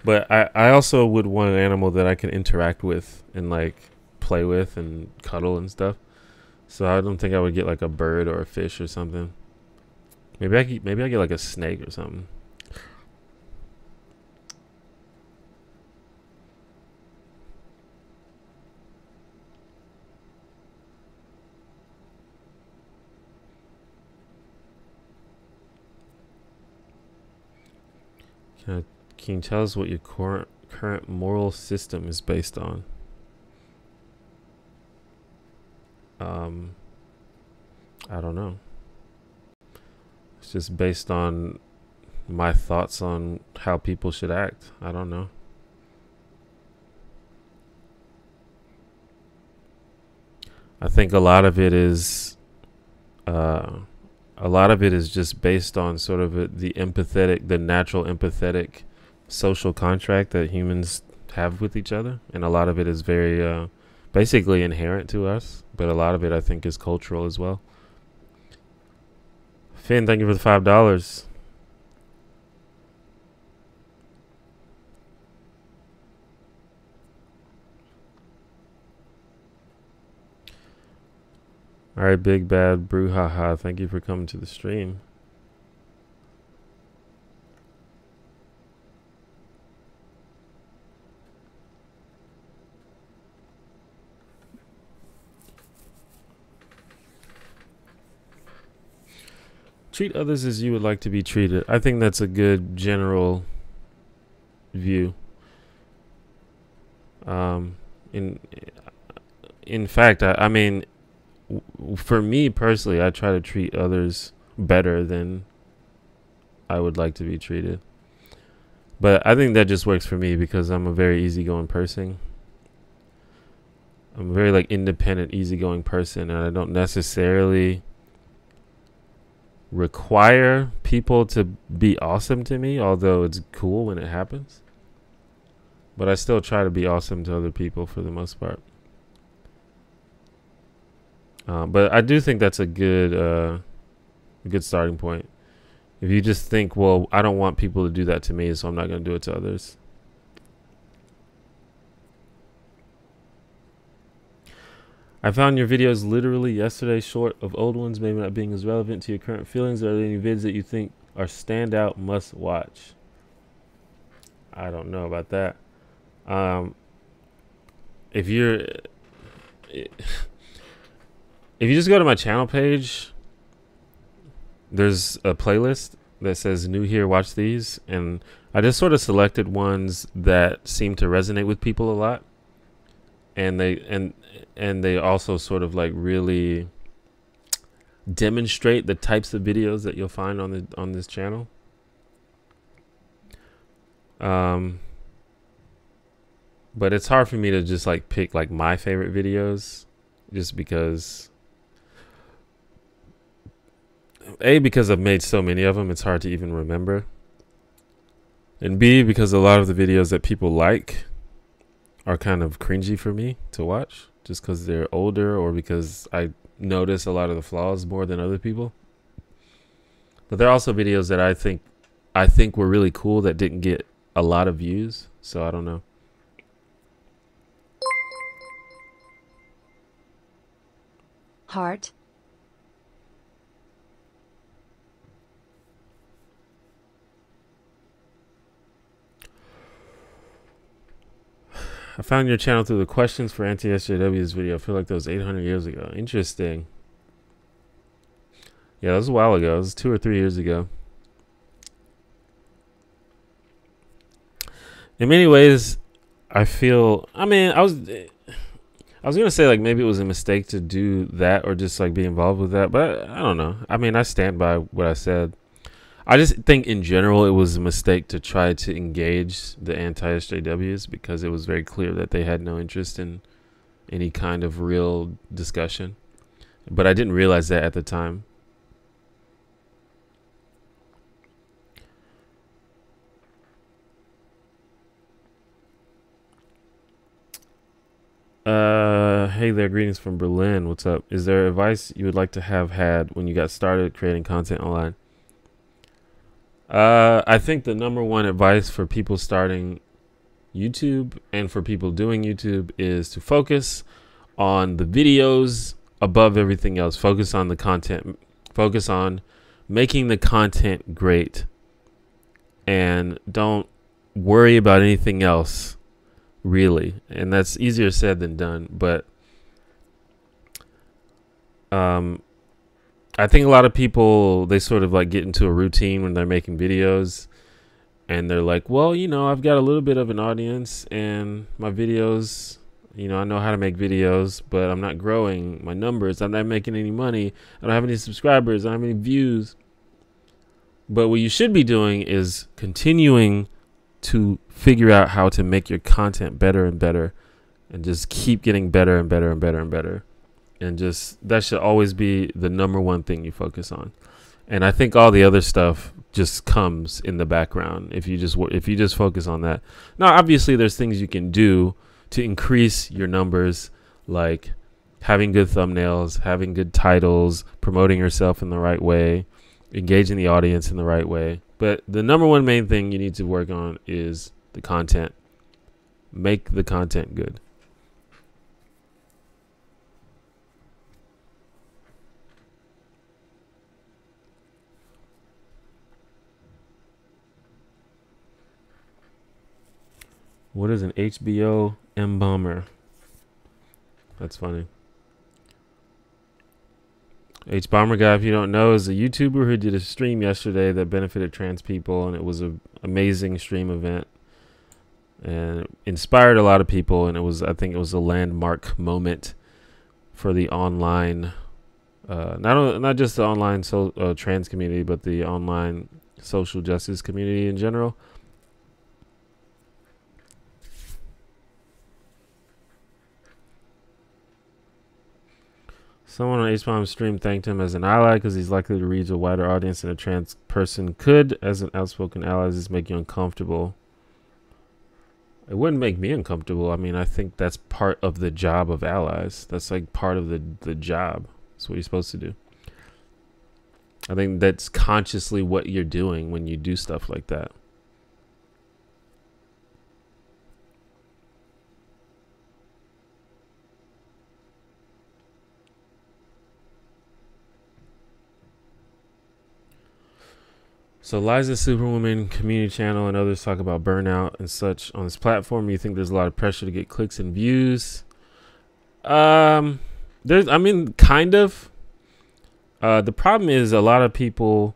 [SPEAKER 1] But I also would want an animal that I can interact with and like play with and cuddle and stuff. So I don't think I would get like a bird or a fish or something. Maybe I get like a snake or something. Can you tell us what your current moral system is based on? I don't know. It's just based on my thoughts on how people should act. I don't know. I think a lot of it is just based on sort of the natural empathetic social contract that humans have with each other, and a lot of it is very basically inherent to us, but a lot of it I think is cultural as well. Finn, thank you for the $5. All right, Big Bad Brouhaha, thank you for coming to the stream. Treat others as you would like to be treated. I think that's a good general view. In fact, I mean, for me personally, I try to treat others better than I would like to be treated. But I think that just works for me because I'm a very easygoing person. I'm a very like independent, easygoing person, and I don't necessarily require people to be awesome to me, although it's cool when it happens. But I still try to be awesome to other people for the most part. But I do think that's a good starting point. If you just think, well, I don't want people to do that to me, so I'm not going to do it to others. I found your videos literally yesterday, short of old ones, maybe not being as relevant to your current feelings. Are there any vids that you think are standout, must watch? I don't know about that. If you just go to my channel page, there's a playlist that says new here, watch these, and I just sort of selected ones that seem to resonate with people a lot, and they also sort of like really demonstrate the types of videos that you'll find on this channel. But it's hard for me to just like pick like my favorite videos, just because because I've made so many of them, it's hard to even remember. And B, because a lot of the videos that people like are kind of cringy for me to watch, just because they're older or because I notice a lot of the flaws more than other people. But there are also videos that I think were really cool that didn't get a lot of views, so I don't know.
[SPEAKER 2] Heart.
[SPEAKER 1] I found your channel through the questions for anti-SJW's video. I feel like that was 800 years ago. Interesting. Yeah, that was a while ago. It was 2 or 3 years ago. In many ways, I feel, I mean, I was going to say like maybe it was a mistake to do that or just like be involved with that, but I don't know. I mean, I stand by what I said. I just think in general it was a mistake to try to engage the anti-SJWs because it was very clear that they had no interest in any kind of real discussion. But I didn't realize that at the time. Hey there, greetings from Berlin. What's up? Is there advice you would like to have had when you got started creating content online? I think the number one advice for people starting YouTube and for people doing YouTube is to focus on the videos above everything else. Focus on the content. Focus on making the content great. And don't worry about anything else, really. And that's easier said than done. But I think a lot of people, they sort of like get into a routine when they're making videos and they're like, well, you know, I've got a little bit of an audience and my videos, you know, I know how to make videos, but I'm not growing my numbers. I'm not making any money. I don't have any subscribers. I don't have any views. But what you should be doing is continuing to figure out how to make your content better and better and just keep getting better and better and better and better. And just that should always be the number one thing you focus on. And I think all the other stuff just comes in the background if you just focus on that. Now, obviously, there's things you can do to increase your numbers, like having good thumbnails, having good titles, promoting yourself in the right way, engaging the audience in the right way. But the number one main thing you need to work on is the content. Make the content good. What is an HBO Hbomber? That's funny. Hbomberguy, if you don't know, is a YouTuber who did a stream yesterday that benefited trans people, and it was an amazing stream event, and it inspired a lot of people. And I think it was a landmark moment for the online, not just the online trans community, but the online social justice community in general. Someone on Hbom's stream thanked him as an ally because he's likely to reach a wider audience than a trans person could. As an outspoken ally, does this make you uncomfortable? It wouldn't make me uncomfortable. I mean, I think that's part of the job of allies. That's like part of the job. That's what you're supposed to do. I think that's consciously what you're doing when you do stuff like that. So Liza Superwoman community channel and others talk about burnout and such on this platform. You think there's a lot of pressure to get clicks and views? I mean, kind of. The problem is a lot of people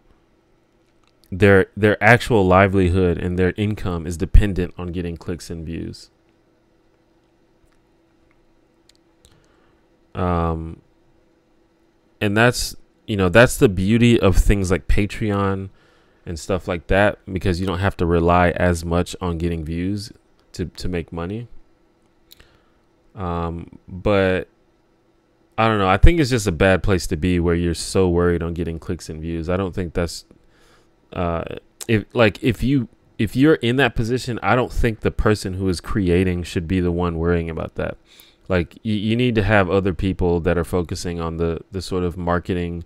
[SPEAKER 1] their actual livelihood and their income is dependent on getting clicks and views. And that's, that's the beauty of things like Patreon and stuff like that, because you don't have to rely as much on getting views to make money. But I don't know. I think it's just a bad place to be where you're so worried on getting clicks and views. I don't think that's if you're in that position, I don't think the person who is creating should be the one worrying about that. Like you need to have other people that are focusing on the sort of marketing,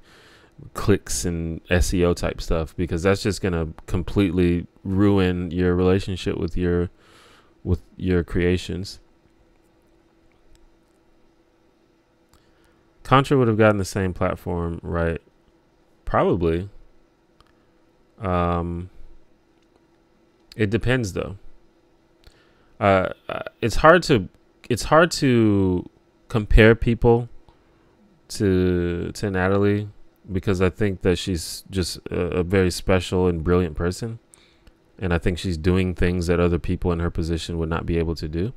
[SPEAKER 1] clicks and SEO type stuff, because that's just going to completely ruin your relationship with your creations. Contra would have gotten the same platform, right? Probably. It depends though. It's hard to compare people to Natalie, because I think that she's just a very special and brilliant person, and I think she's doing things that other people in her position would not be able to do.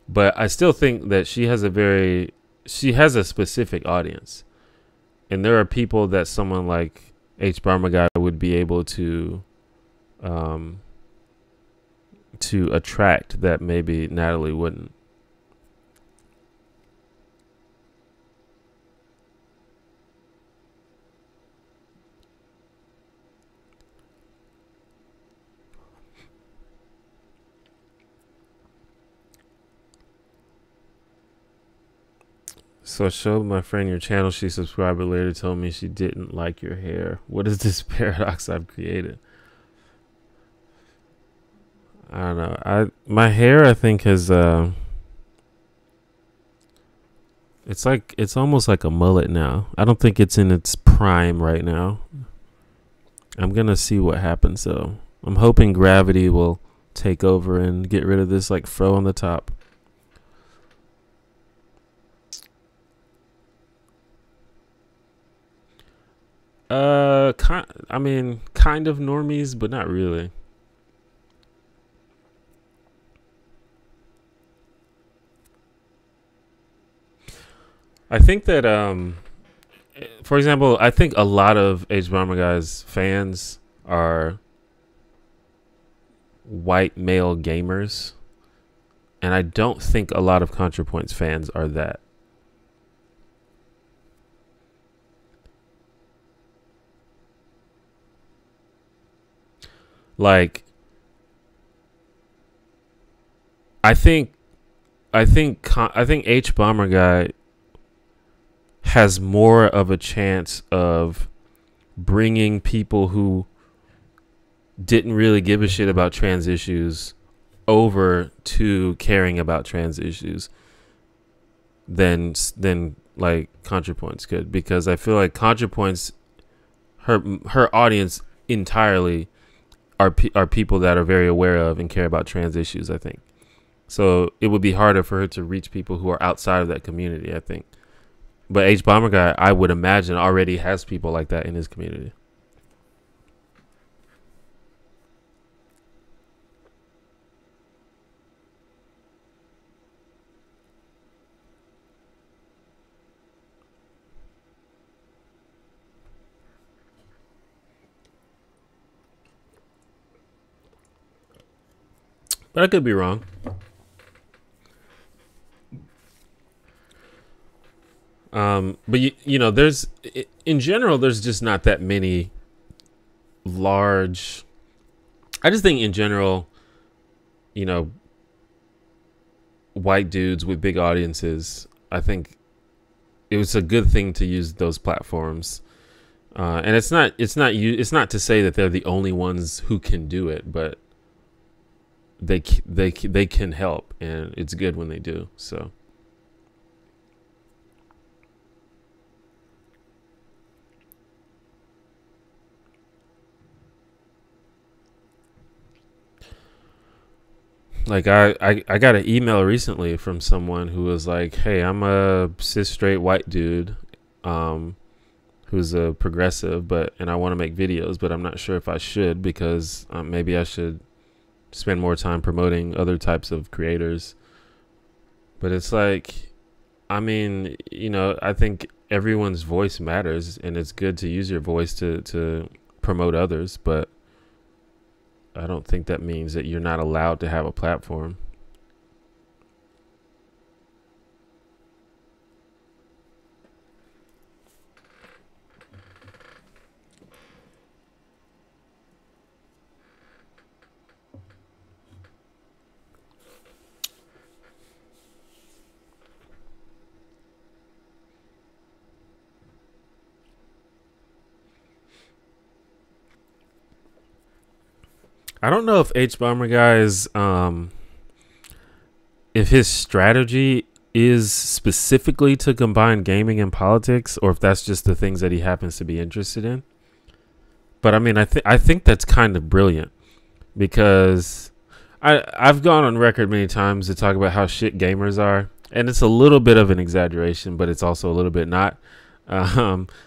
[SPEAKER 1] But I still think that she has a specific audience, and there are people that someone like Hbomberguy would be able to attract that maybe Natalie wouldn't. So I showed my friend your channel. She subscribed, but later told me she didn't like your hair. What is this paradox I've created? I don't know. My hair, I think, has it's almost like a mullet now. I don't think it's in its prime right now. I'm gonna see what happens though. I'm hoping gravity will take over and get rid of this like fro on the top. I mean, kind of normies, but not really. I think that, for example, I think a lot of Hbomberguy's fans are white male gamers, and I don't think a lot of ContraPoints fans are that. Like, I think Hbomberguy has more of a chance of bringing people who didn't really give a shit about trans issues over to caring about trans issues than like ContraPoints could, because I feel like ContraPoints, her audience entirely are people that are very aware of and care about trans issues, I think. So it would be harder for her to reach people who are outside of that community, I think. But Hbomberguy, I would imagine, already has people like that in his community. But I could be wrong. But you know, there's, in general, there's just not that many large. I just think in general, you know, white dudes with big audiences, I think it was a good thing to use those platforms. And it's not to say that they're the only ones who can do it, but they can help, and it's good when they do. So like I got an email recently from someone who was like, hey, I'm a cis straight white dude who's a progressive, and I want to make videos, but I'm not sure if I should, because maybe I should spend more time promoting other types of creators. But it's like, I mean, I think everyone's voice matters, and it's good to use your voice to promote others, but I don't think that means that you're not allowed to have a platform. I don't know if Hbomberguy is if his strategy is specifically to combine gaming and politics, or if that's just the things that he happens to be interested in. But I mean, I think that's kind of brilliant, because I've gone on record many times to talk about how shit gamers are, and it's a little bit of an exaggeration, but it's also a little bit not.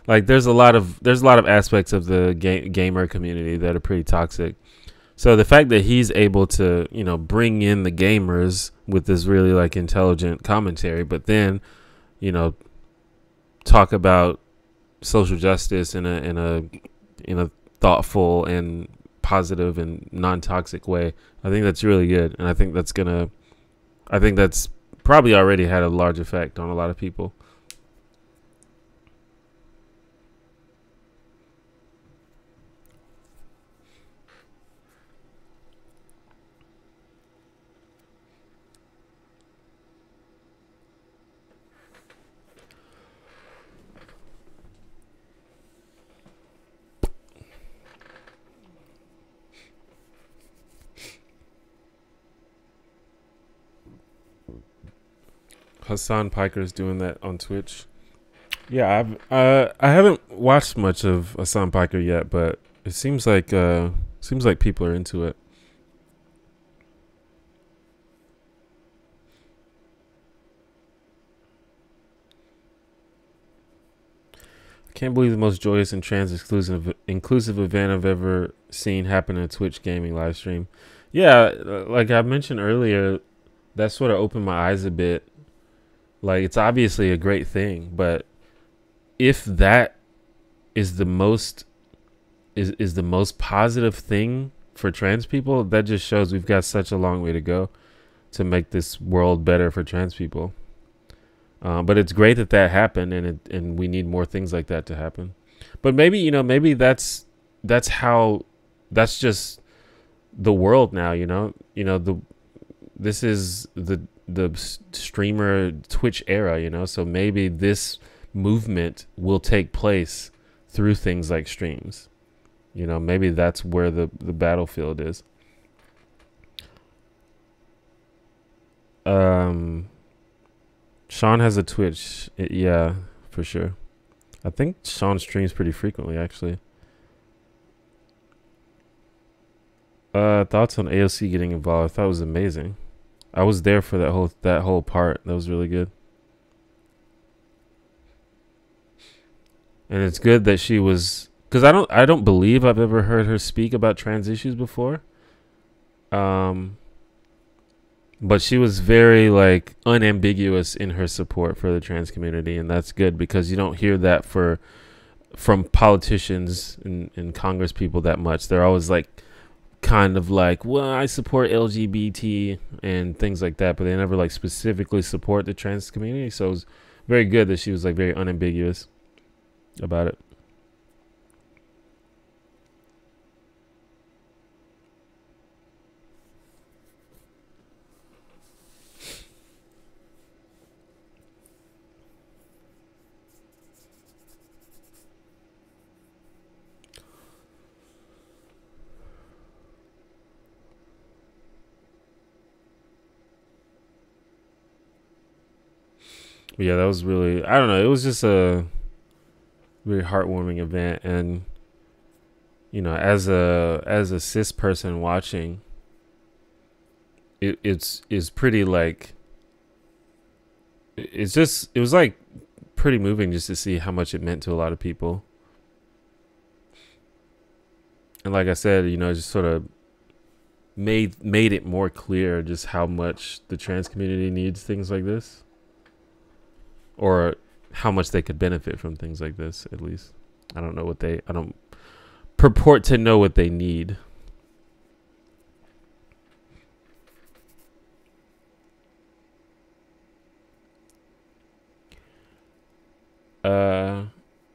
[SPEAKER 1] Like there's a lot of aspects of the gamer community that are pretty toxic. So the fact that he's able to, bring in the gamers with this really like intelligent commentary, but then, talk about social justice in a thoughtful and positive and non-toxic way, I think that's really good, and I think that's probably already had a large effect on a lot of people. Hassan Piker's doing that on Twitch. Yeah, I haven't watched much of Hassan Piker yet, but it seems like people are into it. I can't believe the most joyous and trans inclusive event I've ever seen happen in a Twitch gaming live stream. Yeah, like I mentioned earlier, that sort of opened my eyes a bit. Like, it's obviously a great thing, but if that is the most positive thing for trans people, that just shows we've got such a long way to go to make this world better for trans people. But it's great that happened, and we need more things like that to happen. But maybe that's just the world now. This is the streamer Twitch era, so maybe this movement will take place through things like streams. Maybe that's where the battlefield is. Sean has a Twitch. Yeah, for sure. I think Sean streams pretty frequently, actually. Thoughts on AOC getting involved? I thought it was amazing. I was there for that whole part. That was really good. And it's good that she was, because I don't believe I've ever heard her speak about trans issues before. But she was very like unambiguous in her support for the trans community, and that's good, because you don't hear that from politicians and Congress people that much. They're always like kind of like, well, I support LGBT and things like that, but they never like specifically support the trans community. So it was very good that she was like very unambiguous about it. But yeah, that was really, I don't know, it was just a very heartwarming event. And as a cis person watching, it's pretty like, it was like pretty moving just to see how much it meant to a lot of people. And like I said, you know, it just sort of made it more clear just how much the trans community needs things like this, or how much they could benefit from things like this. At least I don't purport to know what they need.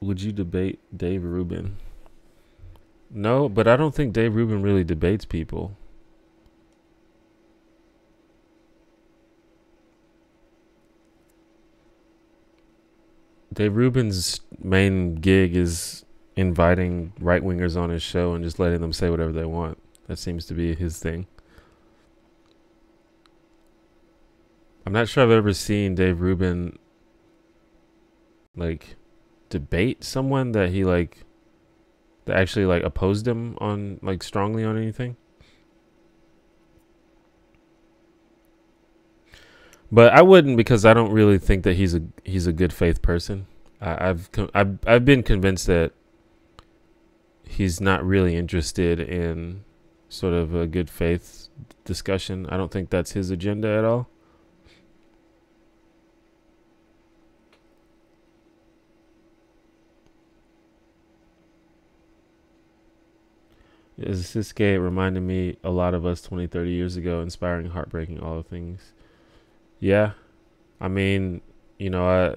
[SPEAKER 1] Would you debate Dave Rubin? No, but I don't think Dave Rubin really debates people. Dave Rubin's main gig is inviting right-wingers on his show and just letting them say whatever they want. That seems to be his thing. I'm not sure I've ever seen Dave Rubin like debate someone that he like that actually like opposed him on like strongly on anything. But I wouldn't, because I don't really think that he's a good faith person. I've been convinced that he's not really interested in sort of a good faith discussion. I don't think that's his agenda at all. Is this gay? It reminded me a lot of us 20, 30 years ago, inspiring, heartbreaking, all the things. Yeah. I mean, you know,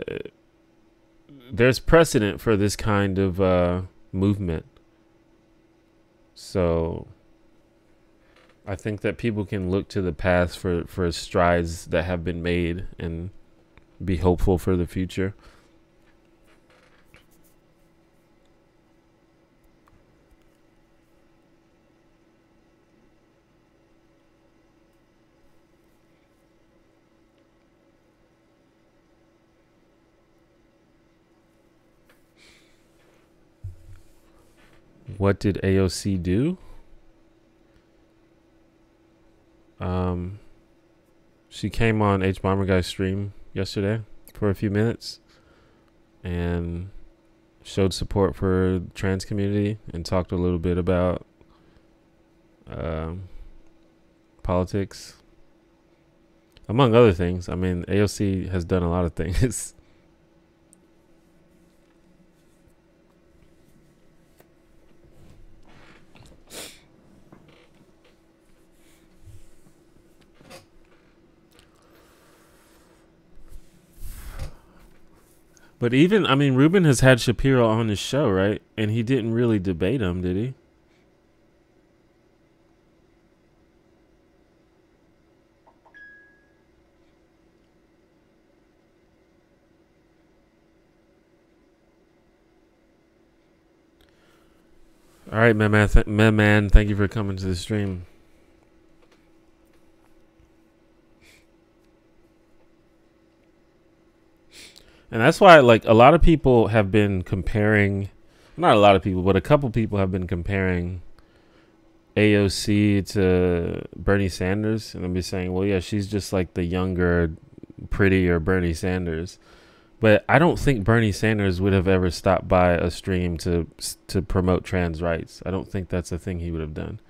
[SPEAKER 1] there's precedent for this kind of movement. So I think that people can look to the past for strides that have been made and be hopeful for the future. What did AOC do? She came on Hbomberguy's stream yesterday for a few minutes and showed support for the trans community and talked a little bit about politics, among other things. I mean, AOC has done a lot of things. But even, I mean, Ruben has had Shapiro on his show, right? And he didn't really debate him, did he? All right, man, thank you for coming to the stream. And that's why, like, a lot of people have been comparing, not a lot of people, but a couple people have been comparing AOC to Bernie Sanders. And they'll be saying, well, yeah, she's just like the younger, prettier Bernie Sanders. But I don't think Bernie Sanders would have ever stopped by a stream to promote trans rights. I don't think that's a thing he would have done.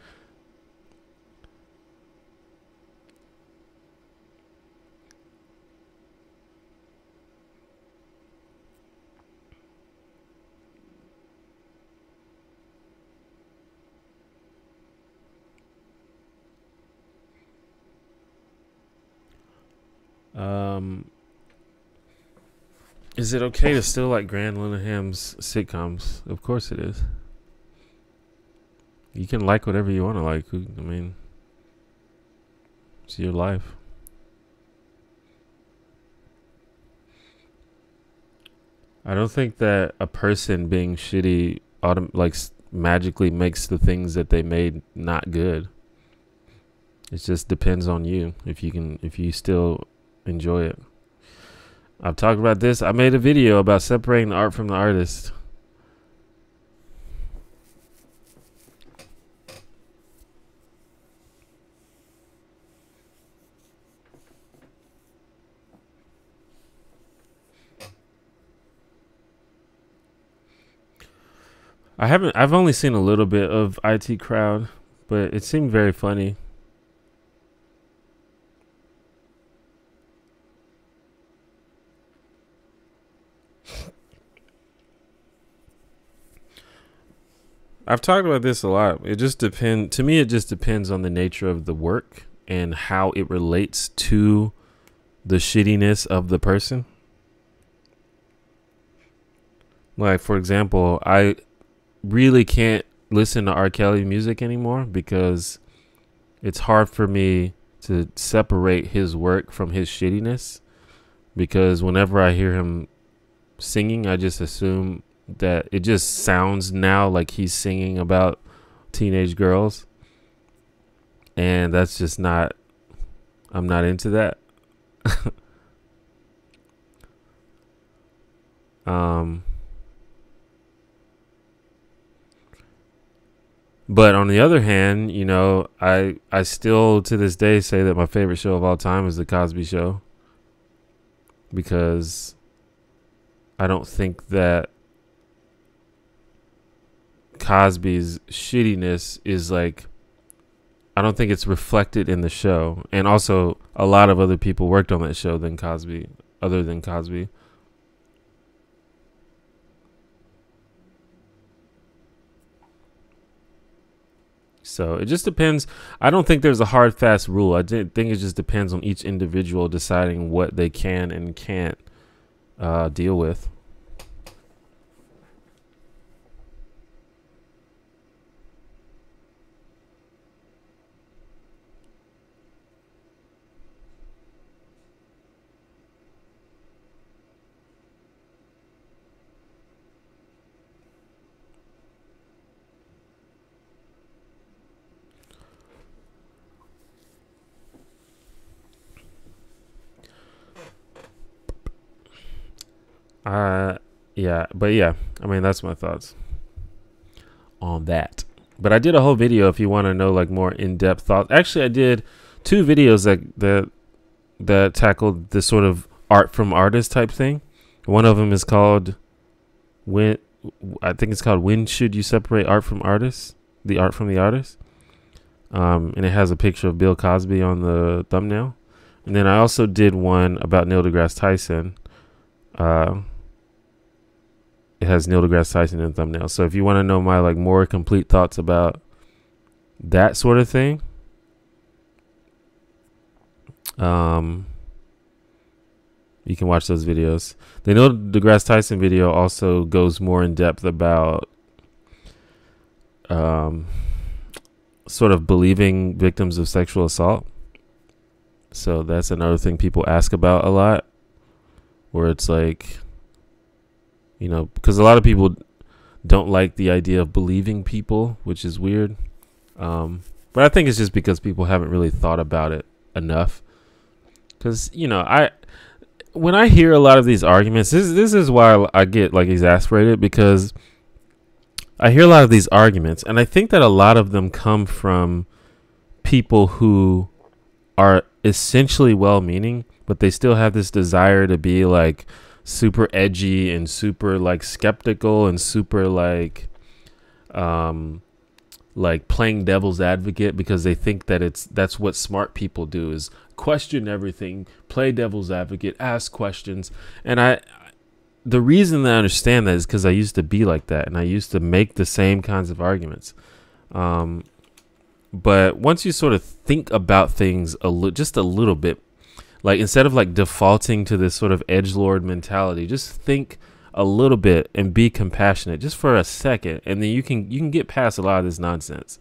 [SPEAKER 1] Is it okay to still like Grand Lineham's sitcoms? Of course it is. You can like whatever you want to like. I mean, it's your life. I don't think that a person being shitty magically makes the things that they made not good. It just depends on you if you still enjoy it. I've talked about this. I made a video about separating the art from the artist. I've only seen a little bit of IT Crowd, but it seemed very funny. I've talked about this a lot. It just depends. To me, it just depends on the nature of the work and how it relates to the shittiness of the person. Like, for example, I really can't listen to R. Kelly music anymore because it's hard for me to separate his work from his shittiness. Because whenever I hear him singing, I just assume that it just sounds now like he's singing about teenage girls. And that's just not, I'm not into that. But on the other hand, you know, I still to this day say that my favorite show of all time is The Cosby Show, because I don't think that Cosby's shittiness is like, I don't think it's reflected in the show. And also a lot of other people worked on that show than Cosby, other than Cosby. So it just depends. I don't think there's a hard, fast rule. I think it just depends on each individual deciding what they can and can't deal with. Yeah, I mean, that's my thoughts on that. But I did a whole video if you want to know like more in-depth thoughts. Actually, I did 2 videos that tackled this sort of art from artist type thing. One of them is called When Should You Separate Art from Artists? The Art from the Artist. And it has a picture of Bill Cosby on the thumbnail. And then I also did one about Neil deGrasse Tyson. It has Neil deGrasse Tyson in the thumbnail. So if you want to know my like more complete thoughts about that sort of thing, you can watch those videos. The Neil deGrasse Tyson video also goes more in depth about sort of believing victims of sexual assault. So that's another thing people ask about a lot, where it's like, you know, because a lot of people don't like the idea of believing people, which is weird. But I think it's just because people haven't really thought about it enough. Because, you know, when I hear a lot of these arguments, this is why I get like exasperated, because I hear a lot of these arguments and I think that a lot of them come from people who are essentially well-meaning, but they still have this desire to be like super edgy and super like skeptical and super like playing devil's advocate, because they think that that's what smart people do, is question everything, play devil's advocate, ask questions. And the reason that I understand that is because I used to be like that, and I used to make the same kinds of arguments. But once you sort of think about things just a little bit, like instead of like defaulting to this sort of edgelord mentality, just think a little bit and be compassionate just for a second, and then you can get past a lot of this nonsense.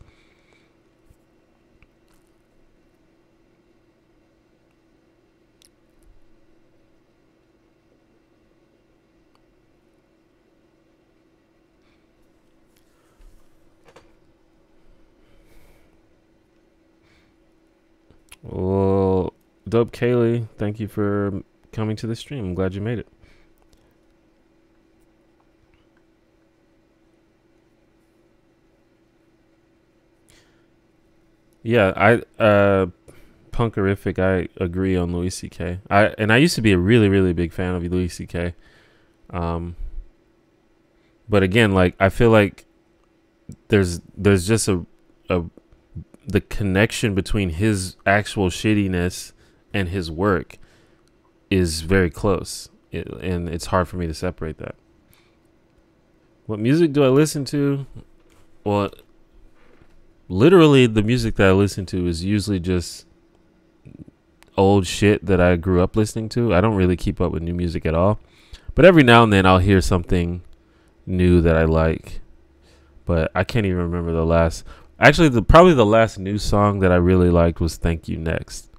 [SPEAKER 1] Well, Dope Kaylee, thank you for coming to the stream. I'm glad you made it. Yeah, Punkerific, I agree on Louis C.K. I used to be a really, really big fan of Louis C.K. But again, like I feel like there's just a the connection between his actual shittiness and his work is very close, and it's hard for me to separate that. What music do I listen to? Well, literally the music that I listen to is usually just old shit that I grew up listening to. I don't really keep up with new music at all, but every now and then I'll hear something new that I like. But I can't even remember the last. Actually, probably the last new song that I really liked was "Thank You Next."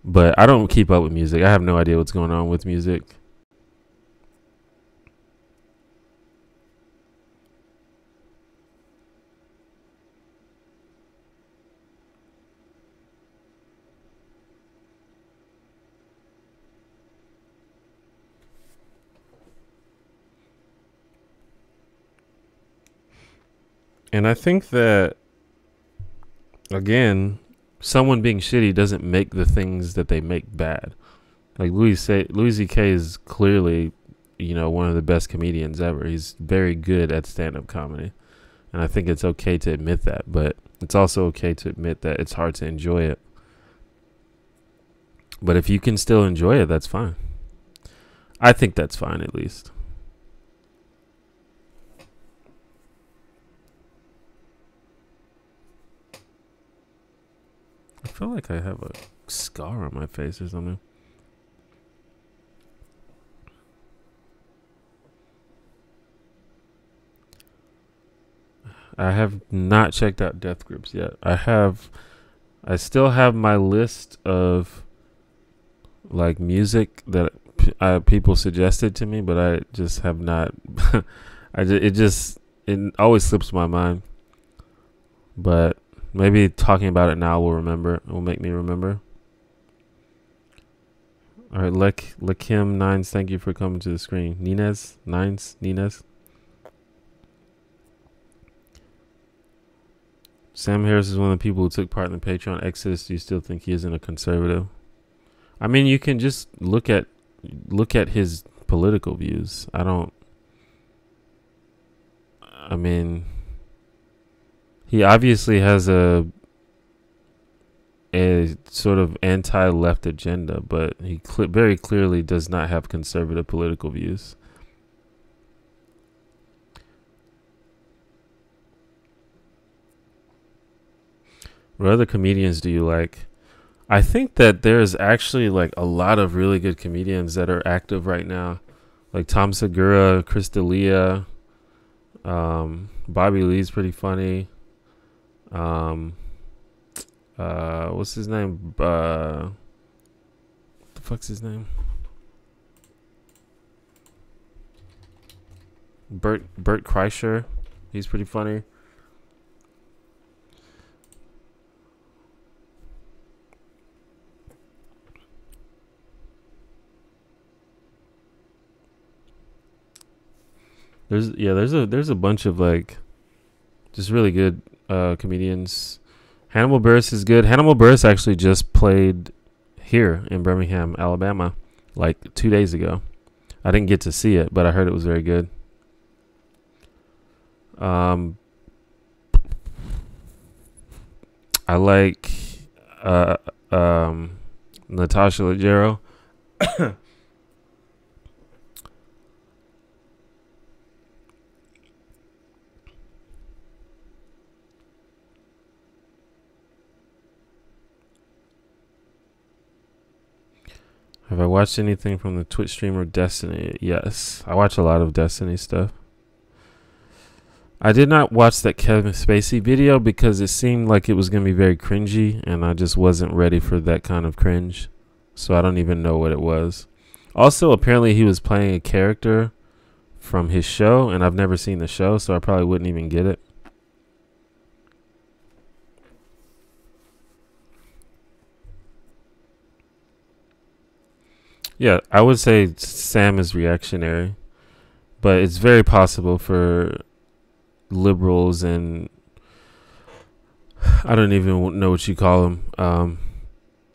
[SPEAKER 1] But I don't keep up with music. I have no idea what's going on with music. And I think that, again, someone being shitty doesn't make the things that they make bad. Like Louis C.K. is clearly, one of the best comedians ever. He's very good at stand-up comedy. And I think it's okay to admit that. But it's also okay to admit that it's hard to enjoy it. But if you can still enjoy it, that's fine. I think that's fine, at least. I feel like I have a scar on my face or something. I have not checked out Death Grips yet. I still have my list of like music that people suggested to me, but I just have not. It always slips my mind. But maybe talking about it now will make me remember. All right, Lakim Nines, thank you for coming to the screen. Nines. Sam Harris is one of the people who took part in the Patreon exodus. Do you still think he isn't a conservative? I mean, you can just look at his political views. He obviously has a sort of anti-left agenda, but he very clearly does not have conservative political views. What other comedians do you like? I think that there's actually like a lot of really good comedians that are active right now, like Tom Segura, Chris D'Elia, Bobby Lee's pretty funny. What's his name? The fuck's his name? Bert Kreischer. He's pretty funny. There's a bunch of like just really good comedians. Hannibal Buress is good. Hannibal Buress actually just played here in Birmingham, Alabama, like 2 days ago. I didn't get to see it, but I heard it was very good. I like Natasha Leggero. Have I watched anything from the Twitch streamer Destiny? Yes, I watch a lot of Destiny stuff. I did not watch that Kevin Spacey video because it seemed like it was going to be very cringy, and I just wasn't ready for that kind of cringe. So I don't even know what it was. Also, apparently he was playing a character from his show, and I've never seen the show, so I probably wouldn't even get it. Yeah, I would say Sam is reactionary, but it's very possible for liberals and I don't even know what you call them.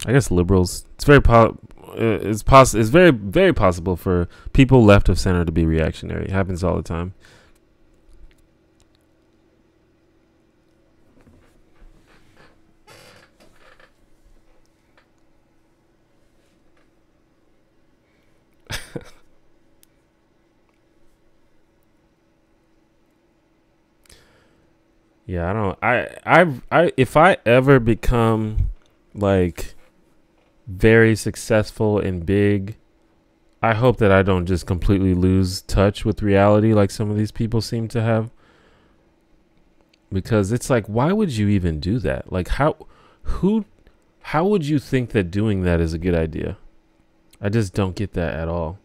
[SPEAKER 1] I guess liberals. It's very very possible for people left of center to be reactionary. It happens all the time. Yeah, I don't. I if I ever become like very successful and big, I hope that I don't just completely lose touch with reality like some of these people seem to have. Because it's like, why would you even do that? Like, how would you think that doing that is a good idea? I just don't get that at all.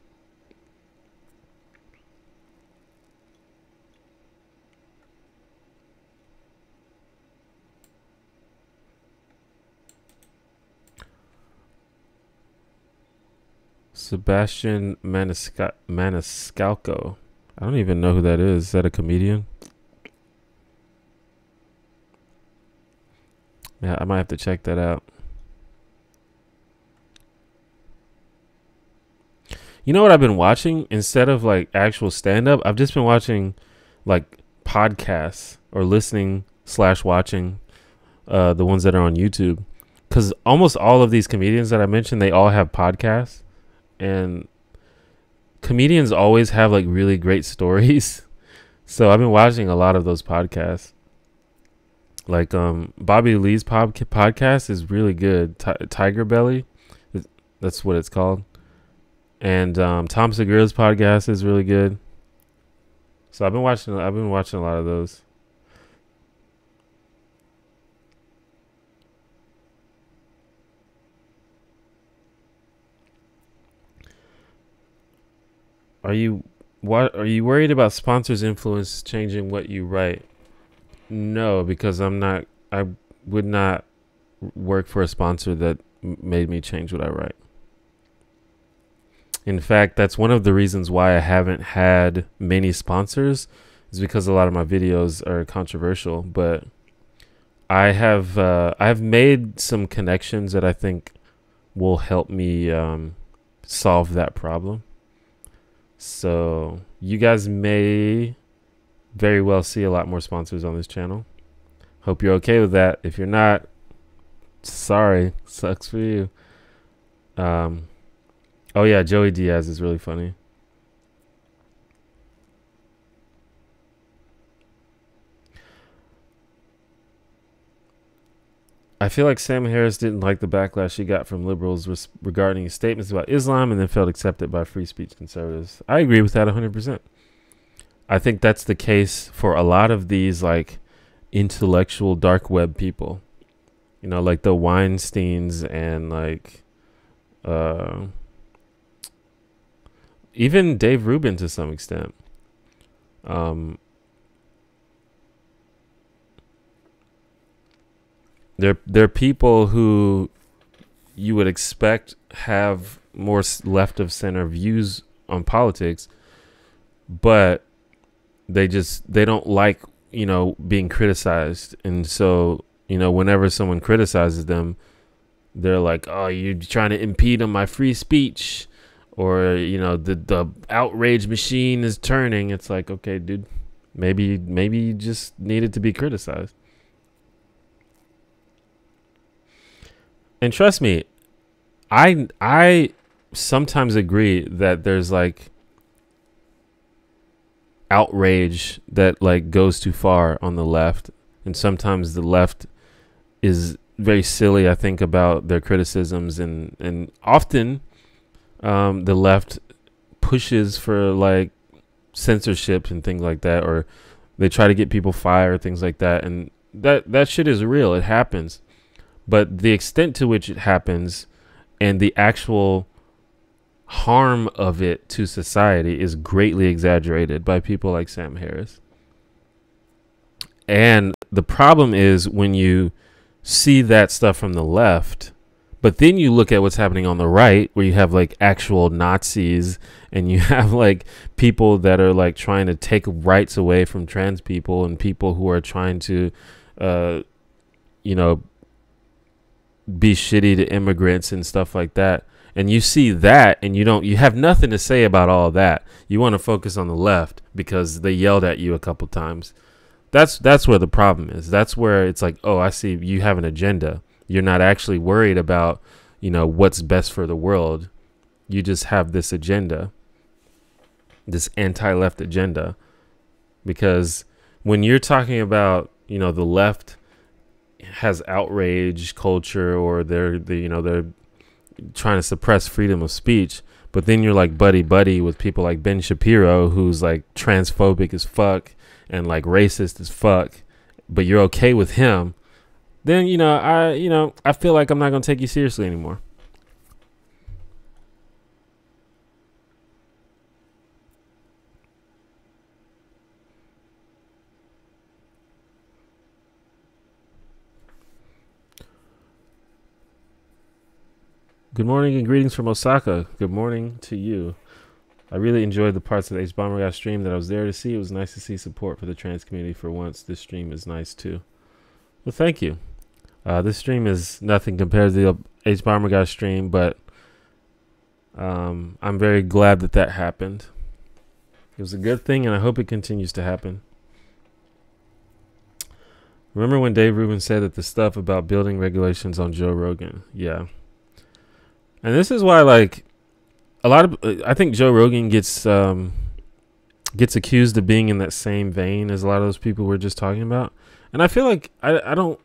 [SPEAKER 1] Sebastian Maniscalco. I don't even know who that is. Is that a comedian? Yeah, I might have to check that out. You know what I've been watching? Instead of like actual stand-up, I've just been watching like podcasts or listening / watching the ones that are on YouTube. Because almost all of these comedians that I mentioned, they all have podcasts. And comedians always have like really great stories. So I've been watching a lot of those podcasts. Like Bobby Lee's podcast is really good. Tiger Belly, that's what it's called. And Tom Segura's podcast is really good. So I've been watching a lot of those. Are you worried about sponsors' influence changing what you write? No, because I would not work for a sponsor that made me change what I write. In fact, that's one of the reasons why I haven't had many sponsors, is because a lot of my videos are controversial. But I've made some connections that I think will help me solve that problem. So you guys may very well see a lot more sponsors on this channel. Hope you're okay with that. If you're not, sorry, sucks for you. Oh yeah, Joey Diaz is really funny. I feel like Sam Harris didn't like the backlash she got from liberals regarding his statements about Islam, and then felt accepted by free speech conservatives. I agree with that 100%. I think that's the case for a lot of these like intellectual dark web people. You know, like the Weinsteins and like even Dave Rubin to some extent. They're people who you would expect have more left of center views on politics, but they don't like, you know, being criticized. And so, you know, whenever someone criticizes them, they're like, oh, you're trying to impede on my free speech, or, you know, the outrage machine is turning. It's like, okay, dude, maybe you just needed to be criticized. And trust me, I sometimes agree that there's like outrage that like goes too far on the left, and sometimes the left is very silly, I think, about their criticisms, and often the left pushes for like censorship and things like that, or they try to get people fired, things like that, and that shit is real. It happens. But the extent to which it happens and the actual harm of it to society is greatly exaggerated by people like Sam Harris. And the problem is when you see that stuff from the left, but then you look at what's happening on the right, where you have like actual Nazis, and you have like people that are like trying to take rights away from trans people, and people who are trying to, you know, be shitty to immigrants and stuff like that. And you see that, and you have nothing to say about all that. You want to focus on the left because they yelled at you a couple times. That's where the problem is. That's where it's like, oh, I see you have an agenda. You're not actually worried about, you know, what's best for the world. You just have this agenda, this anti-left agenda. Because when you're talking about you know, the left has outrage culture, or they're trying to suppress freedom of speech. But then you're like buddy with people like Ben Shapiro, who's like transphobic as fuck and like racist as fuck, but you're okay with him. Then, I feel like I'm not going to take you seriously anymore. Good morning and greetings from Osaka. Good morning to you. I really enjoyed the parts of the Hbomberguy stream that I was there to see. It was nice to see support for the trans community for once. This stream is nice too. Well, thank you. This stream is nothing compared to the Hbomberguy stream, but I'm very glad that happened. It was a good thing, and I hope it continues to happen. Remember when Dave Rubin said that the stuff about building regulations on Joe Rogan? Yeah. And this is why, like, I think Joe Rogan gets accused of being in that same vein as a lot of those people we're just talking about. And I feel like I don't,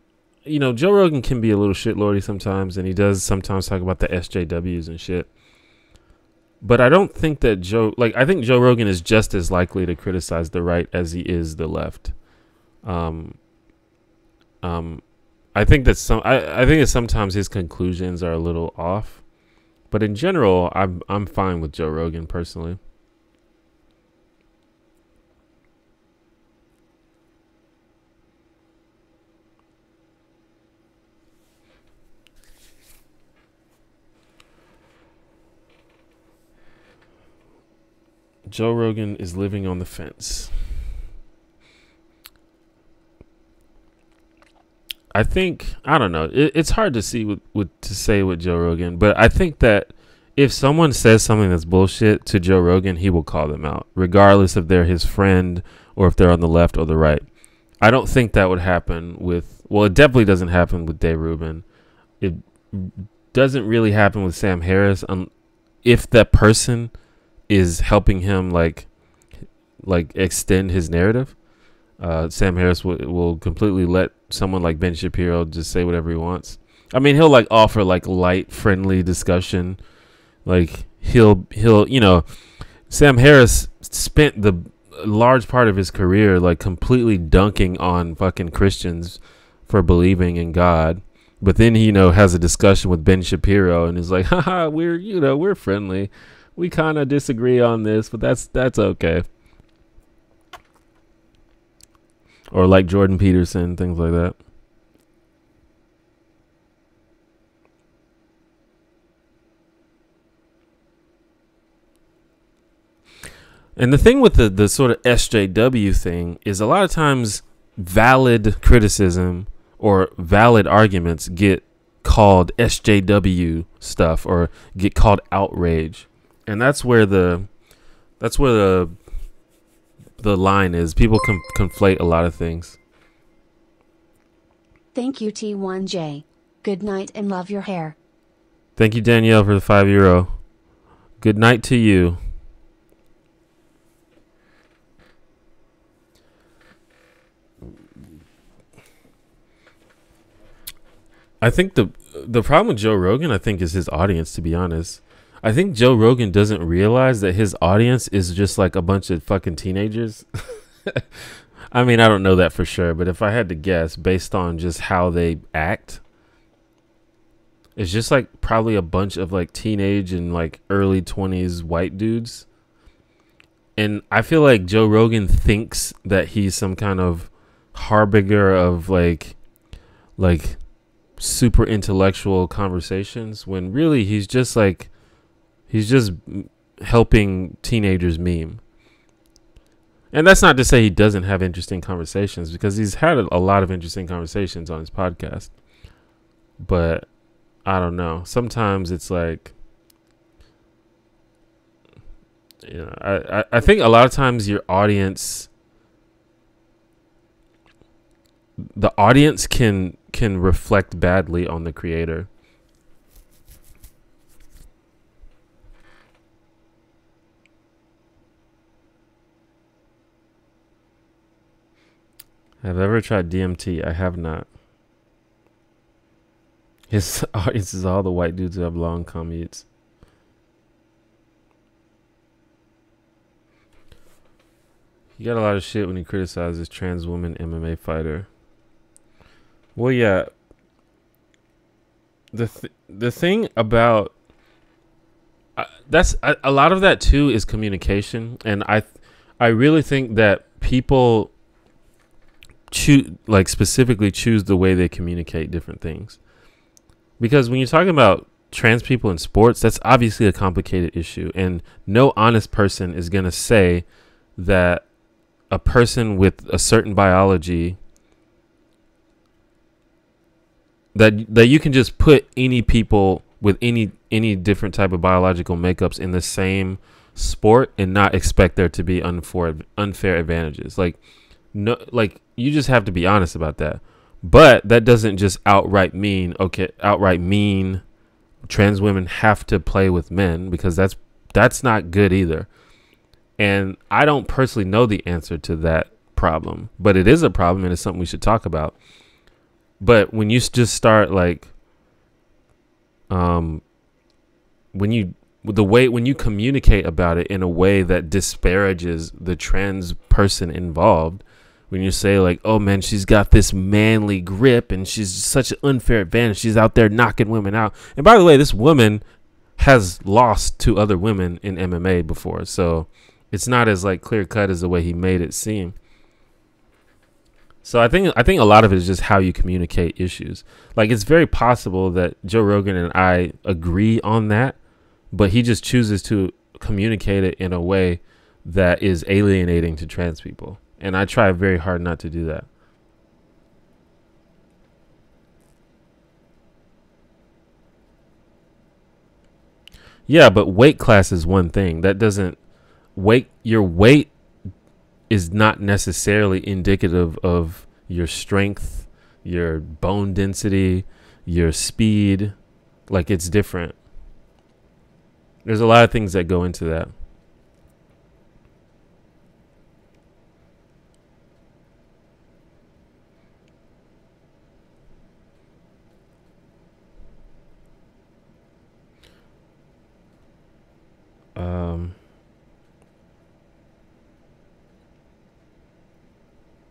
[SPEAKER 1] Joe Rogan can be a little shitlordy sometimes, and he does sometimes talk about the SJWs and shit. But I don't think that I think Joe Rogan is just as likely to criticize the right as he is the left. I think that I think that sometimes his conclusions are a little off. But in general, I'm fine with Joe Rogan personally. Joe Rogan is living on the fence. I think, I don't know. It's hard to see what to say with Joe Rogan, but I think that if someone says something that's bullshit to Joe Rogan, he will call them out, regardless if they're his friend or if they're on the left or the right. I don't think that would happen it definitely doesn't happen with Dave Rubin. It doesn't really happen with Sam Harris if that person is helping him like extend his narrative. Sam Harris will completely let someone like Ben Shapiro just say whatever he wants. I mean, he'll like offer like light, friendly discussion. Like he'll Sam Harris spent the large part of his career like completely dunking on fucking Christians for believing in God. But then he, has a discussion with Ben Shapiro and is like, haha, we're friendly. We kind of disagree on this, but that's okay. Or like Jordan Peterson, things like that. And the thing with the sort of SJW thing is a lot of times valid criticism or valid arguments get called SJW stuff or get called outrage. And that's where the line is. People conflate a lot of things.
[SPEAKER 2] Thank you, T1J. Good night and love your hair.
[SPEAKER 1] Thank you, Danielle, for the €5. Good night to you. I think the problem with Joe Rogan, I think, is his audience, to be honest. I think Joe Rogan doesn't realize that his audience is just like a bunch of fucking teenagers. I mean, I don't know that for sure, but if I had to guess based on just how they act, it's just like probably a bunch of like teenage and like early 20s white dudes. And I feel like Joe Rogan thinks that he's some kind of harbinger of like super intellectual conversations, when really he's just helping teenagers meme. And that's not to say he doesn't have interesting conversations, because he's had a lot of interesting conversations on his podcast. But I don't know. Sometimes it's like, I think a lot of times the audience can reflect badly on the creator. Have I ever tried DMT? I have not. His audience is all the white dudes who have long commutes. He got a lot of shit when he criticizes trans woman MMA fighter. Well, yeah. The thing about that's a lot of that too is communication, and I really think that people specifically choose the way they communicate different things, because when you're talking about trans people in sports, that's obviously a complicated issue, and no honest person is going to say that a person with a certain biology that you can just put any people with any different type of biological makeups in the same sport and not expect there to be unfair advantages. Like, no, like, you just have to be honest about that. But that doesn't just outright mean trans women have to play with men, because that's not good either. And I don't personally know the answer to that problem, but it is a problem and it's something we should talk about. But when you just start when you communicate about it in a way that disparages the trans person involved, when you say like, oh man, she's got this manly grip and she's such an unfair advantage, she's out there knocking women out. And by the way, this woman has lost to other women in MMA before, so it's not as like clear cut as the way he made it seem. So I think a lot of it is just how you communicate issues. Like, it's very possible that Joe Rogan and I agree on that, but he just chooses to communicate it in a way that is alienating to trans people. And I try very hard not to do that. Yeah, but weight class is one thing. That doesn't your weight is not necessarily indicative of your strength, your bone density, your speed. Like, it's different. There's a lot of things that go into that.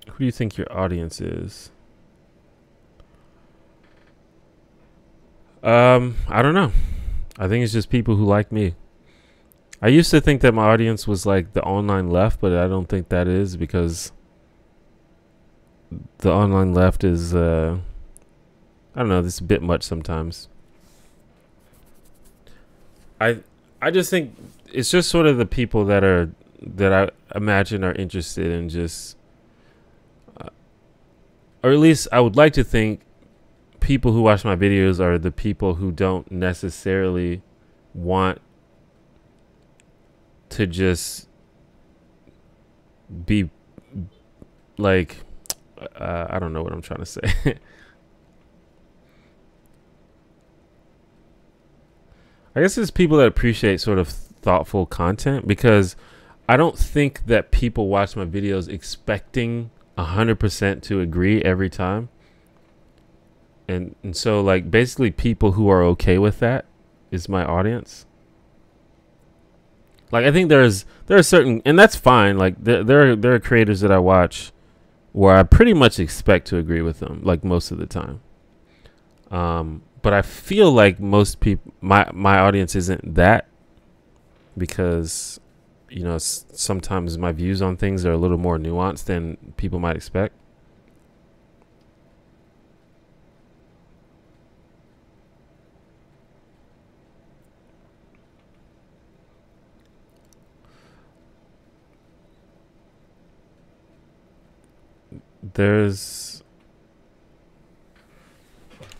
[SPEAKER 1] Who do you think your audience is? I don't know. I think it's just people who like me. I used to think that my audience was like the online left, but I don't think that is, because the online left is, I don't know, this is a bit much sometimes. I just think it's just sort of the people that I imagine are interested in just, or at least I would like to think people who watch my videos are the people who don't necessarily want to just be like, I don't know what I'm trying to say. I guess it's people that appreciate sort of thoughtful content, because I don't think that people watch my videos expecting 100% to agree every time. And so, like, basically people who are okay with that is my audience. Like, I think there are certain, and that's fine. Like, there are creators that I watch where I pretty much expect to agree with them, like, most of the time. But I feel like most people, my audience isn't that, because, you know, sometimes my views on things are a little more nuanced than people might expect.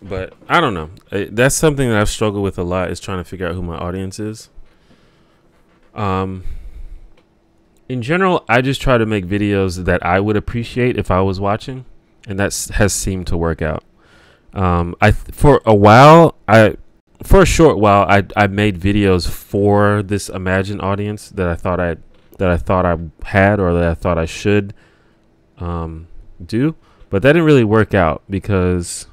[SPEAKER 1] But I don't know. That's something that I've struggled with a lot, is trying to figure out who my audience is. In general, I just try to make videos that I would appreciate if I was watching, and that has seemed to work out. For a short while, I made videos for this imagined audience that I thought I had, or that I thought I should do, but that didn't really work out because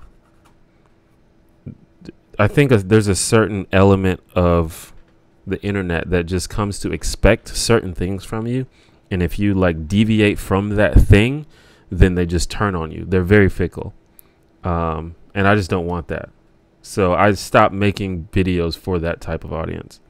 [SPEAKER 1] I think there's a certain element of the internet that just comes to expect certain things from you, and if you like deviate from that thing, then they just turn on you. They're very fickle, and I just don't want that. So I stopped making videos for that type of audience.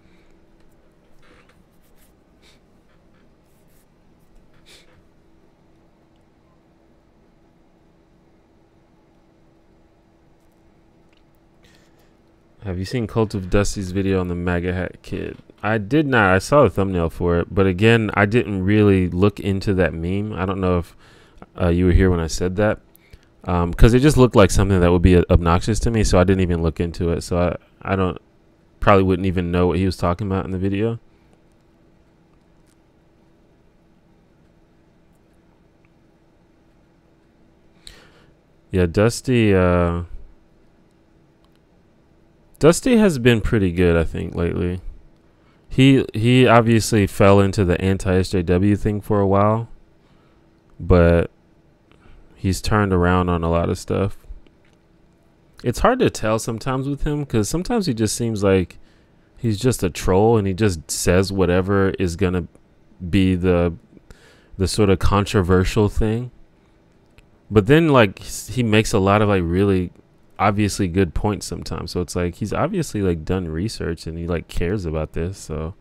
[SPEAKER 1] Have you seen Cult of Dusty's video on the MAGA hat kid? I did not. I saw the thumbnail for it, but again, I didn't really look into that meme. I don't know if you were here when I said that, because it just looked like something that would be obnoxious to me, so I didn't even look into it. So I don't, probably wouldn't even know what he was talking about in the video. Yeah, Dusty has been pretty good, I think, lately. He obviously fell into the anti-SJW thing for a while, but he's turned around on a lot of stuff. It's hard to tell sometimes with him, because sometimes he just seems like he's just a troll and he just says whatever is gonna be the sort of controversial thing. But then like he makes a lot of like really obviously good points sometimes, so it's like he's obviously like done research and he like cares about this. So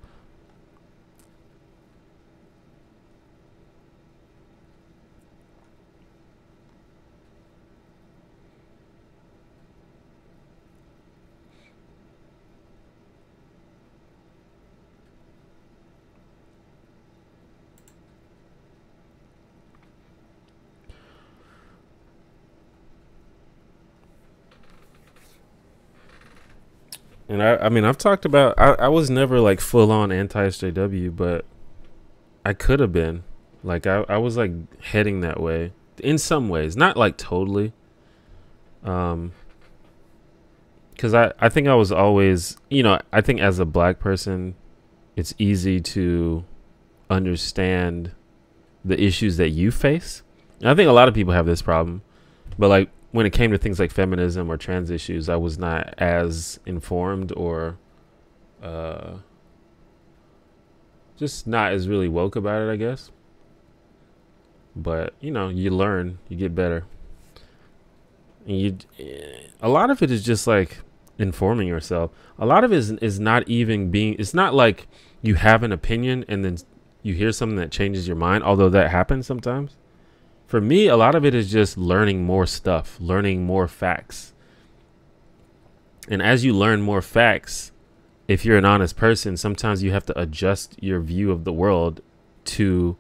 [SPEAKER 1] and I mean, I've talked about, I was never like full on anti-SJW, but I could have been. Like, I was like heading that way in some ways, not like totally. Because I think I was always, you know, I think as a black person, it's easy to understand the issues that you face. And I think a lot of people have this problem, but like, when it came to things like feminism or trans issues, I was not as informed or just not as really woke about it, I guess. But, you know, you learn, you get better. And a lot of it is just like informing yourself. A lot of it is not even being, it's not like you have an opinion and then you hear something that changes your mind, although that happens sometimes. For me, a lot of it is just learning more stuff, learning more facts. And as you learn more facts, if you're an honest person, sometimes you have to adjust your view of the world to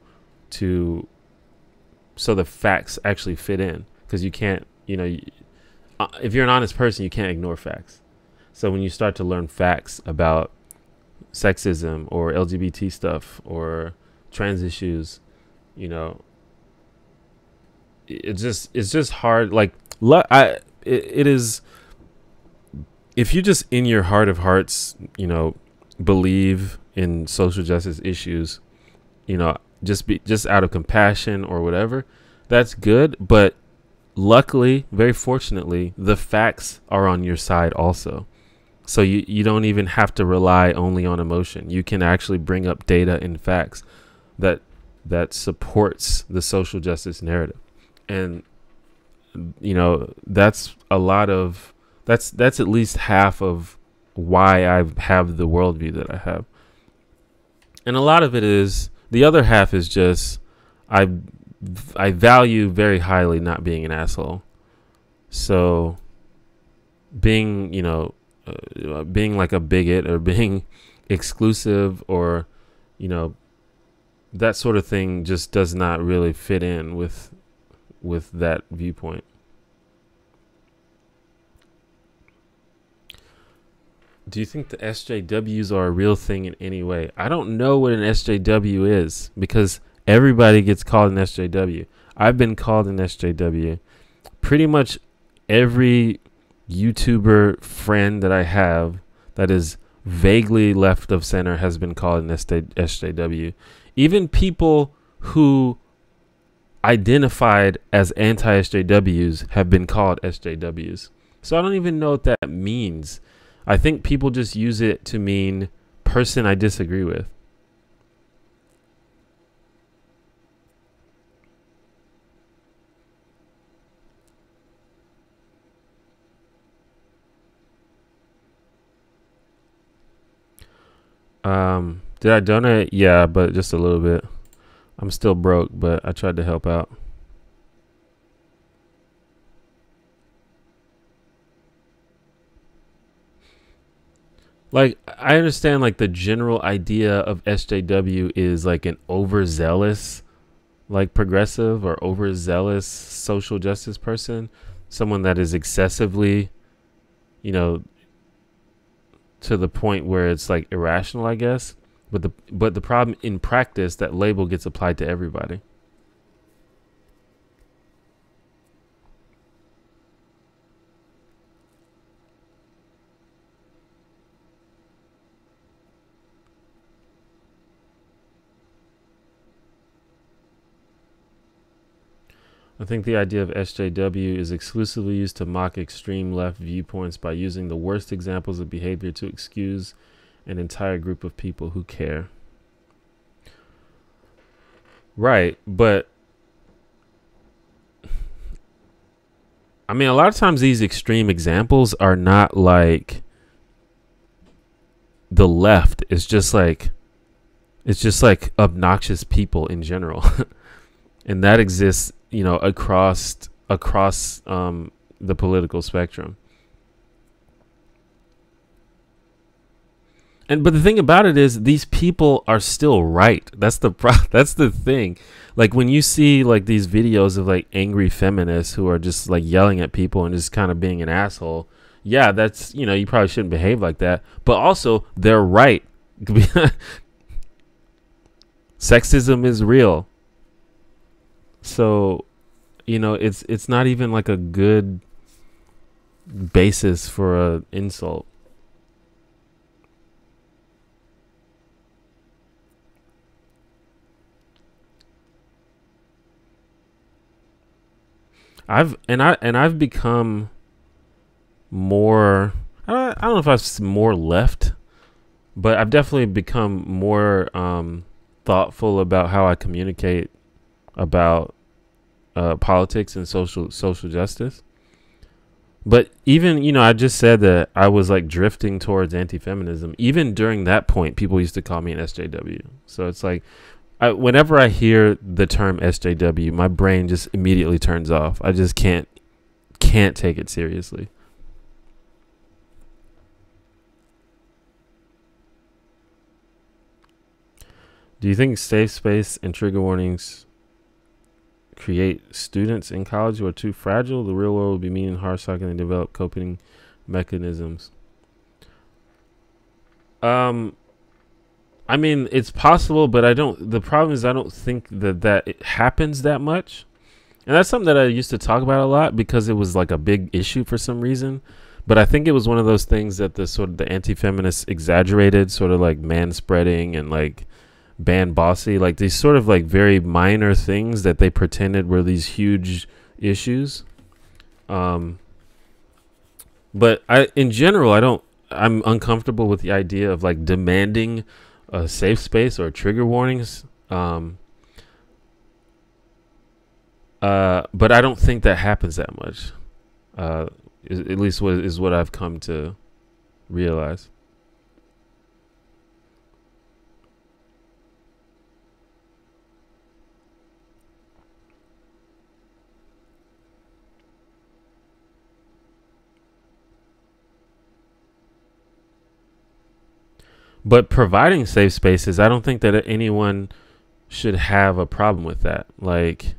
[SPEAKER 1] so the facts actually fit in. Because you can't, you know, if you're an honest person, you can't ignore facts. So when you start to learn facts about sexism or LGBT stuff or trans issues, you know, it's just hard. Like, it is, if you just in your heart of hearts, you know, believe in social justice issues, you know, just out of compassion or whatever, that's good. But luckily, very fortunately, the facts are on your side also. So you don't even have to rely only on emotion. You can actually bring up data and facts that supports the social justice narrative. And, you know, that's a lot of, that's at least half of why I have the worldview that I have. And a lot of it is, the other half is just, I value very highly not being an asshole. So being, you know, being like a bigot or being exclusive or, you know, that sort of thing just does not really fit in with that viewpoint. Do you think the SJWs are a real thing in any way? I don't know what an SJW is because everybody gets called an SJW. I've been called an SJW. Pretty much every YouTuber friend that I have that is vaguely left of center has been called an SJW. Even people who identified as anti-SJWs have been called SJWs. So I don't even know what that means. I think people just use it to mean person I disagree with. Did I donate? Yeah, but just a little bit. I'm still broke, but I tried to help out. Like, I understand, like, the general idea of SJW is like an overzealous, like, progressive or overzealous social justice person, someone that is excessively, you know, to the point where it's like irrational, I guess. But the problem in practice, that label gets applied to everybody. I think the idea of SJW is exclusively used to mock extreme left viewpoints by using the worst examples of behavior to excuse an entire group of people who care. Right, but I mean, a lot of times these extreme examples are not like the left. It's just like obnoxious people in general. And that exists, you know, across the political spectrum. But the thing about it is, these people are still right. That's the thing. Like, when you see like these videos of like angry feminists who are just like yelling at people and just kind of being an asshole, yeah, that's, you know, you probably shouldn't behave like that. But also, they're right. Sexism is real. So, you know, it's not even like a good basis for an insult. I've become more, I don't know if I've more left, but I've definitely become more thoughtful about how I communicate about politics and social justice. But even, you know, I just said that I was like drifting towards anti-feminism. Even during that point, people used to call me an SJW. So it's like, whenever I hear the term SJW, my brain just immediately turns off. I just can't take it seriously. Do you think safe space and trigger warnings create students in college who are too fragile? The real world will be mean and harsh, so can they develop coping mechanisms? I mean, it's possible, but the problem is I don't think that it happens that much. And that's something that I used to talk about a lot because it was like a big issue for some reason. But I think it was one of those things that the anti-feminists exaggerated, sort of like man-spreading and like band bossy, like these sort of like very minor things that they pretended were these huge issues. But in general, I'm uncomfortable with the idea of like demanding a safe space or trigger warnings. But I don't think that happens that much. At least what I've come to realize. But providing safe spaces, I don't think that anyone should have a problem with that. Like,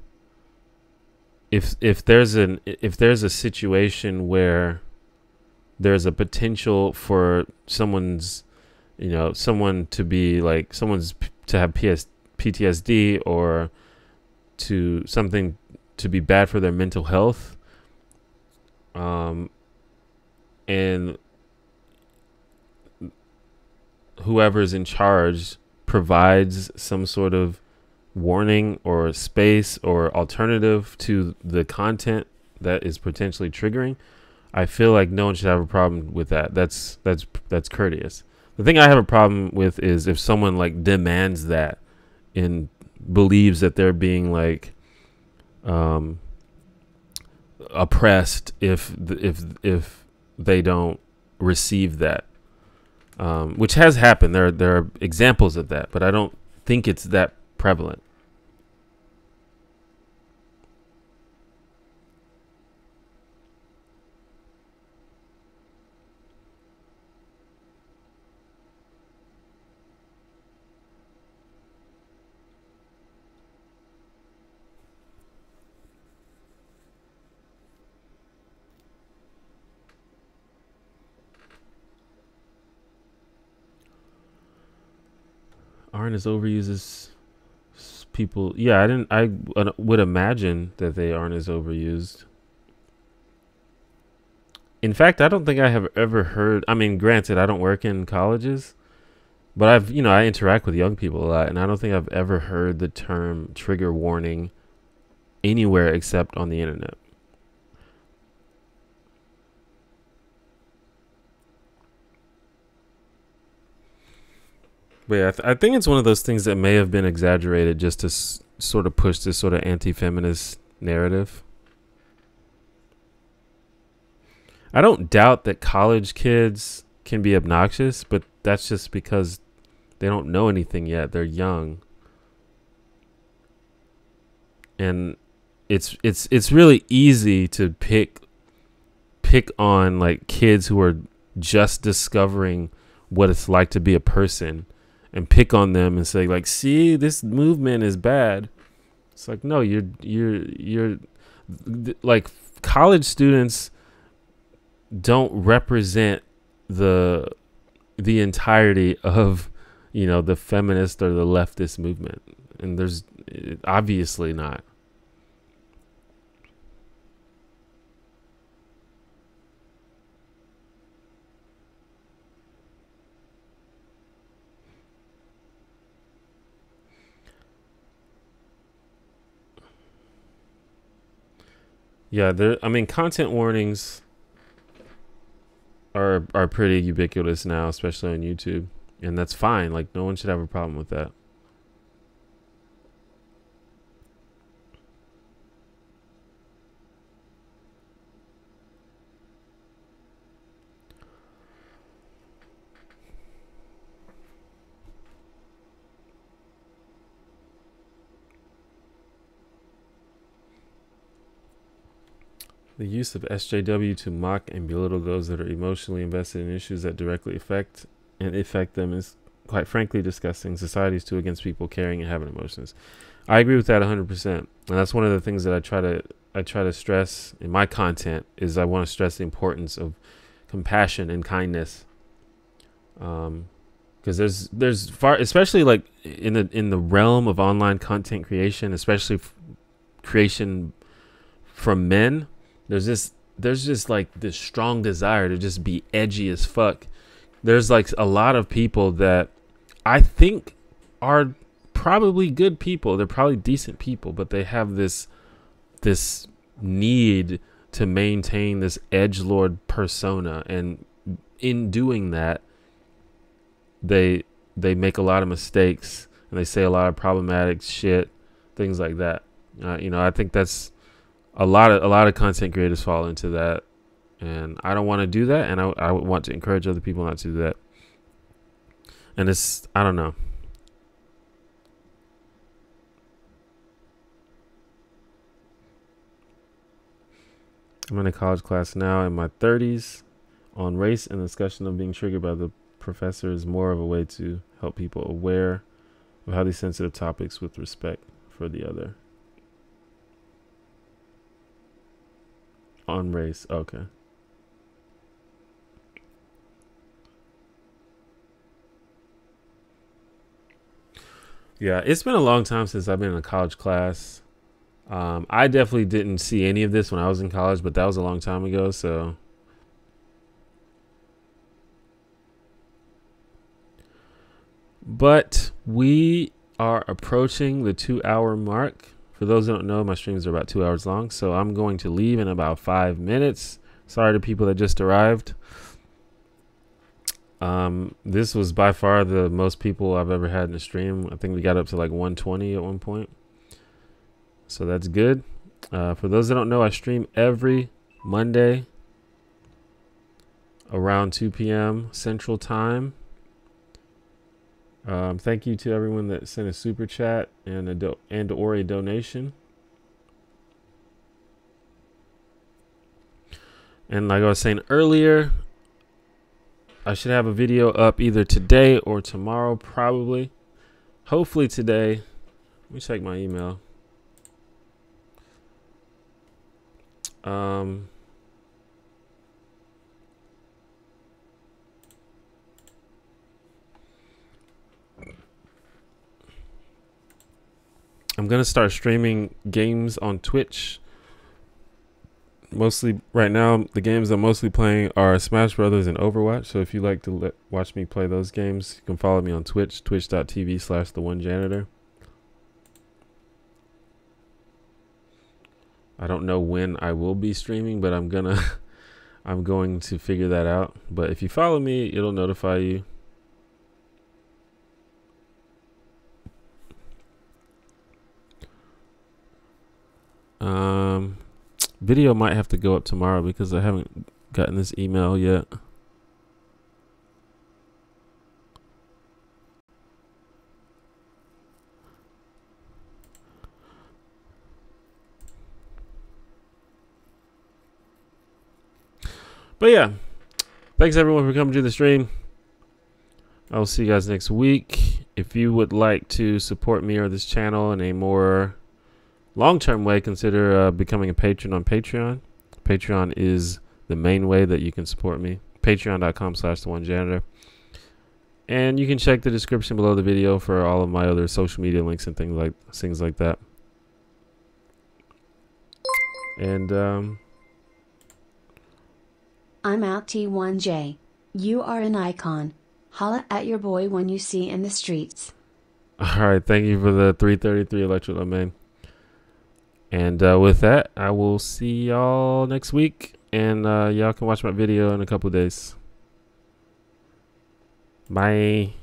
[SPEAKER 1] if there's a situation where there's a potential for someone to be like to have PTSD or to something to be bad for their mental health, and whoever's in charge provides some sort of warning or space or alternative to the content that is potentially triggering, I feel like no one should have a problem with that. That's courteous. The thing I have a problem with is if someone like demands that and believes that they're being like oppressed if they don't receive that, which has happened. There are examples of that, but I don't think it's that prevalent. Aren't as overused as people. Yeah, I would imagine that they aren't as overused. In fact, I don't think I have ever heard. I mean, granted, I don't work in colleges, but I interact with young people a lot, and I don't think I've ever heard the term trigger warning anywhere except on the internet. But yeah, I think it's one of those things that may have been exaggerated just to sort of push this sort of anti-feminist narrative. I don't doubt that college kids can be obnoxious, but that's just because they don't know anything yet. They're young. And it's really easy to pick on like kids who are just discovering what it's like to be a person and pick on them and say like, see, this movement is bad. It's like, no, you're like, college students don't represent the entirety of, the feminist or the leftist movement. And there's obviously not. Yeah, content warnings are pretty ubiquitous now, especially on YouTube, and that's fine. Like, no one should have a problem with that. The use of SJW to mock and belittle those that are emotionally invested in issues that directly affect them is, quite frankly, disgusting. Society is too against people caring and having emotions. I agree with that 100%. And that's one of the things that I try to stress in my content is I want to stress the importance of compassion and kindness. Because there's far, especially like in the realm of online content creation, especially creation from men. There's just like this strong desire to just be edgy as fuck. There's like a lot of people that I think are probably good people. They're probably decent people, but they have this need to maintain this edgelord persona, and in doing that, they make a lot of mistakes and they say a lot of problematic shit, things like that. I think that's a lot of content creators fall into that, and I don't want to do that, and I want to encourage other people not to do that. And I don't know. I'm in a college class now in my 30s on race, and the discussion of being triggered by the professor is more of a way to help people aware of highly sensitive topics with respect for the other. On race, okay. Yeah, it's been a long time since I've been in a college class. I definitely didn't see any of this when I was in college, but that was a long time ago, so. But are approaching the 2-hour mark. For those who don't know, my streams are about 2 hours long, so I'm going to leave in about 5 minutes. Sorry to people that just arrived. This was by far the most people I've ever had in a stream. I think we got up to like 120 at one point. So that's good. For those that don't know, I stream every Monday around 2 p.m. Central Time. Thank you to everyone that sent a super chat and or a donation. And like I was saying earlier, I should have a video up either today or tomorrow, probably. Hopefully today. Let me check my email. I'm going to start streaming games on Twitch. Mostly right now, the games I'm mostly playing are Smash Brothers and Overwatch. So if you like to watch me play those games, you can follow me on Twitch, twitch.tv/theonejanitor. I don't know when I will be streaming, but I'm going to figure that out. But if you follow me, it'll notify you. Video might have to go up tomorrow because I haven't gotten this email yet. But yeah, thanks everyone for coming to the stream. I'll see you guys next week. If you would like to support me or this channel in a more long-term way, consider becoming a patron on Patreon. Patreon is the main way that you can support me. Patreon.com/theonejanitor. And you can check the description below the video for all of my other social media links and things like that. And
[SPEAKER 2] I'm out T1J. You are an icon. Holla at your boy when you see in the streets.
[SPEAKER 1] all right, thank you for the 333 Electric Domain. And with that, I will see y'all next week. And y'all can watch my video in a couple days. Bye.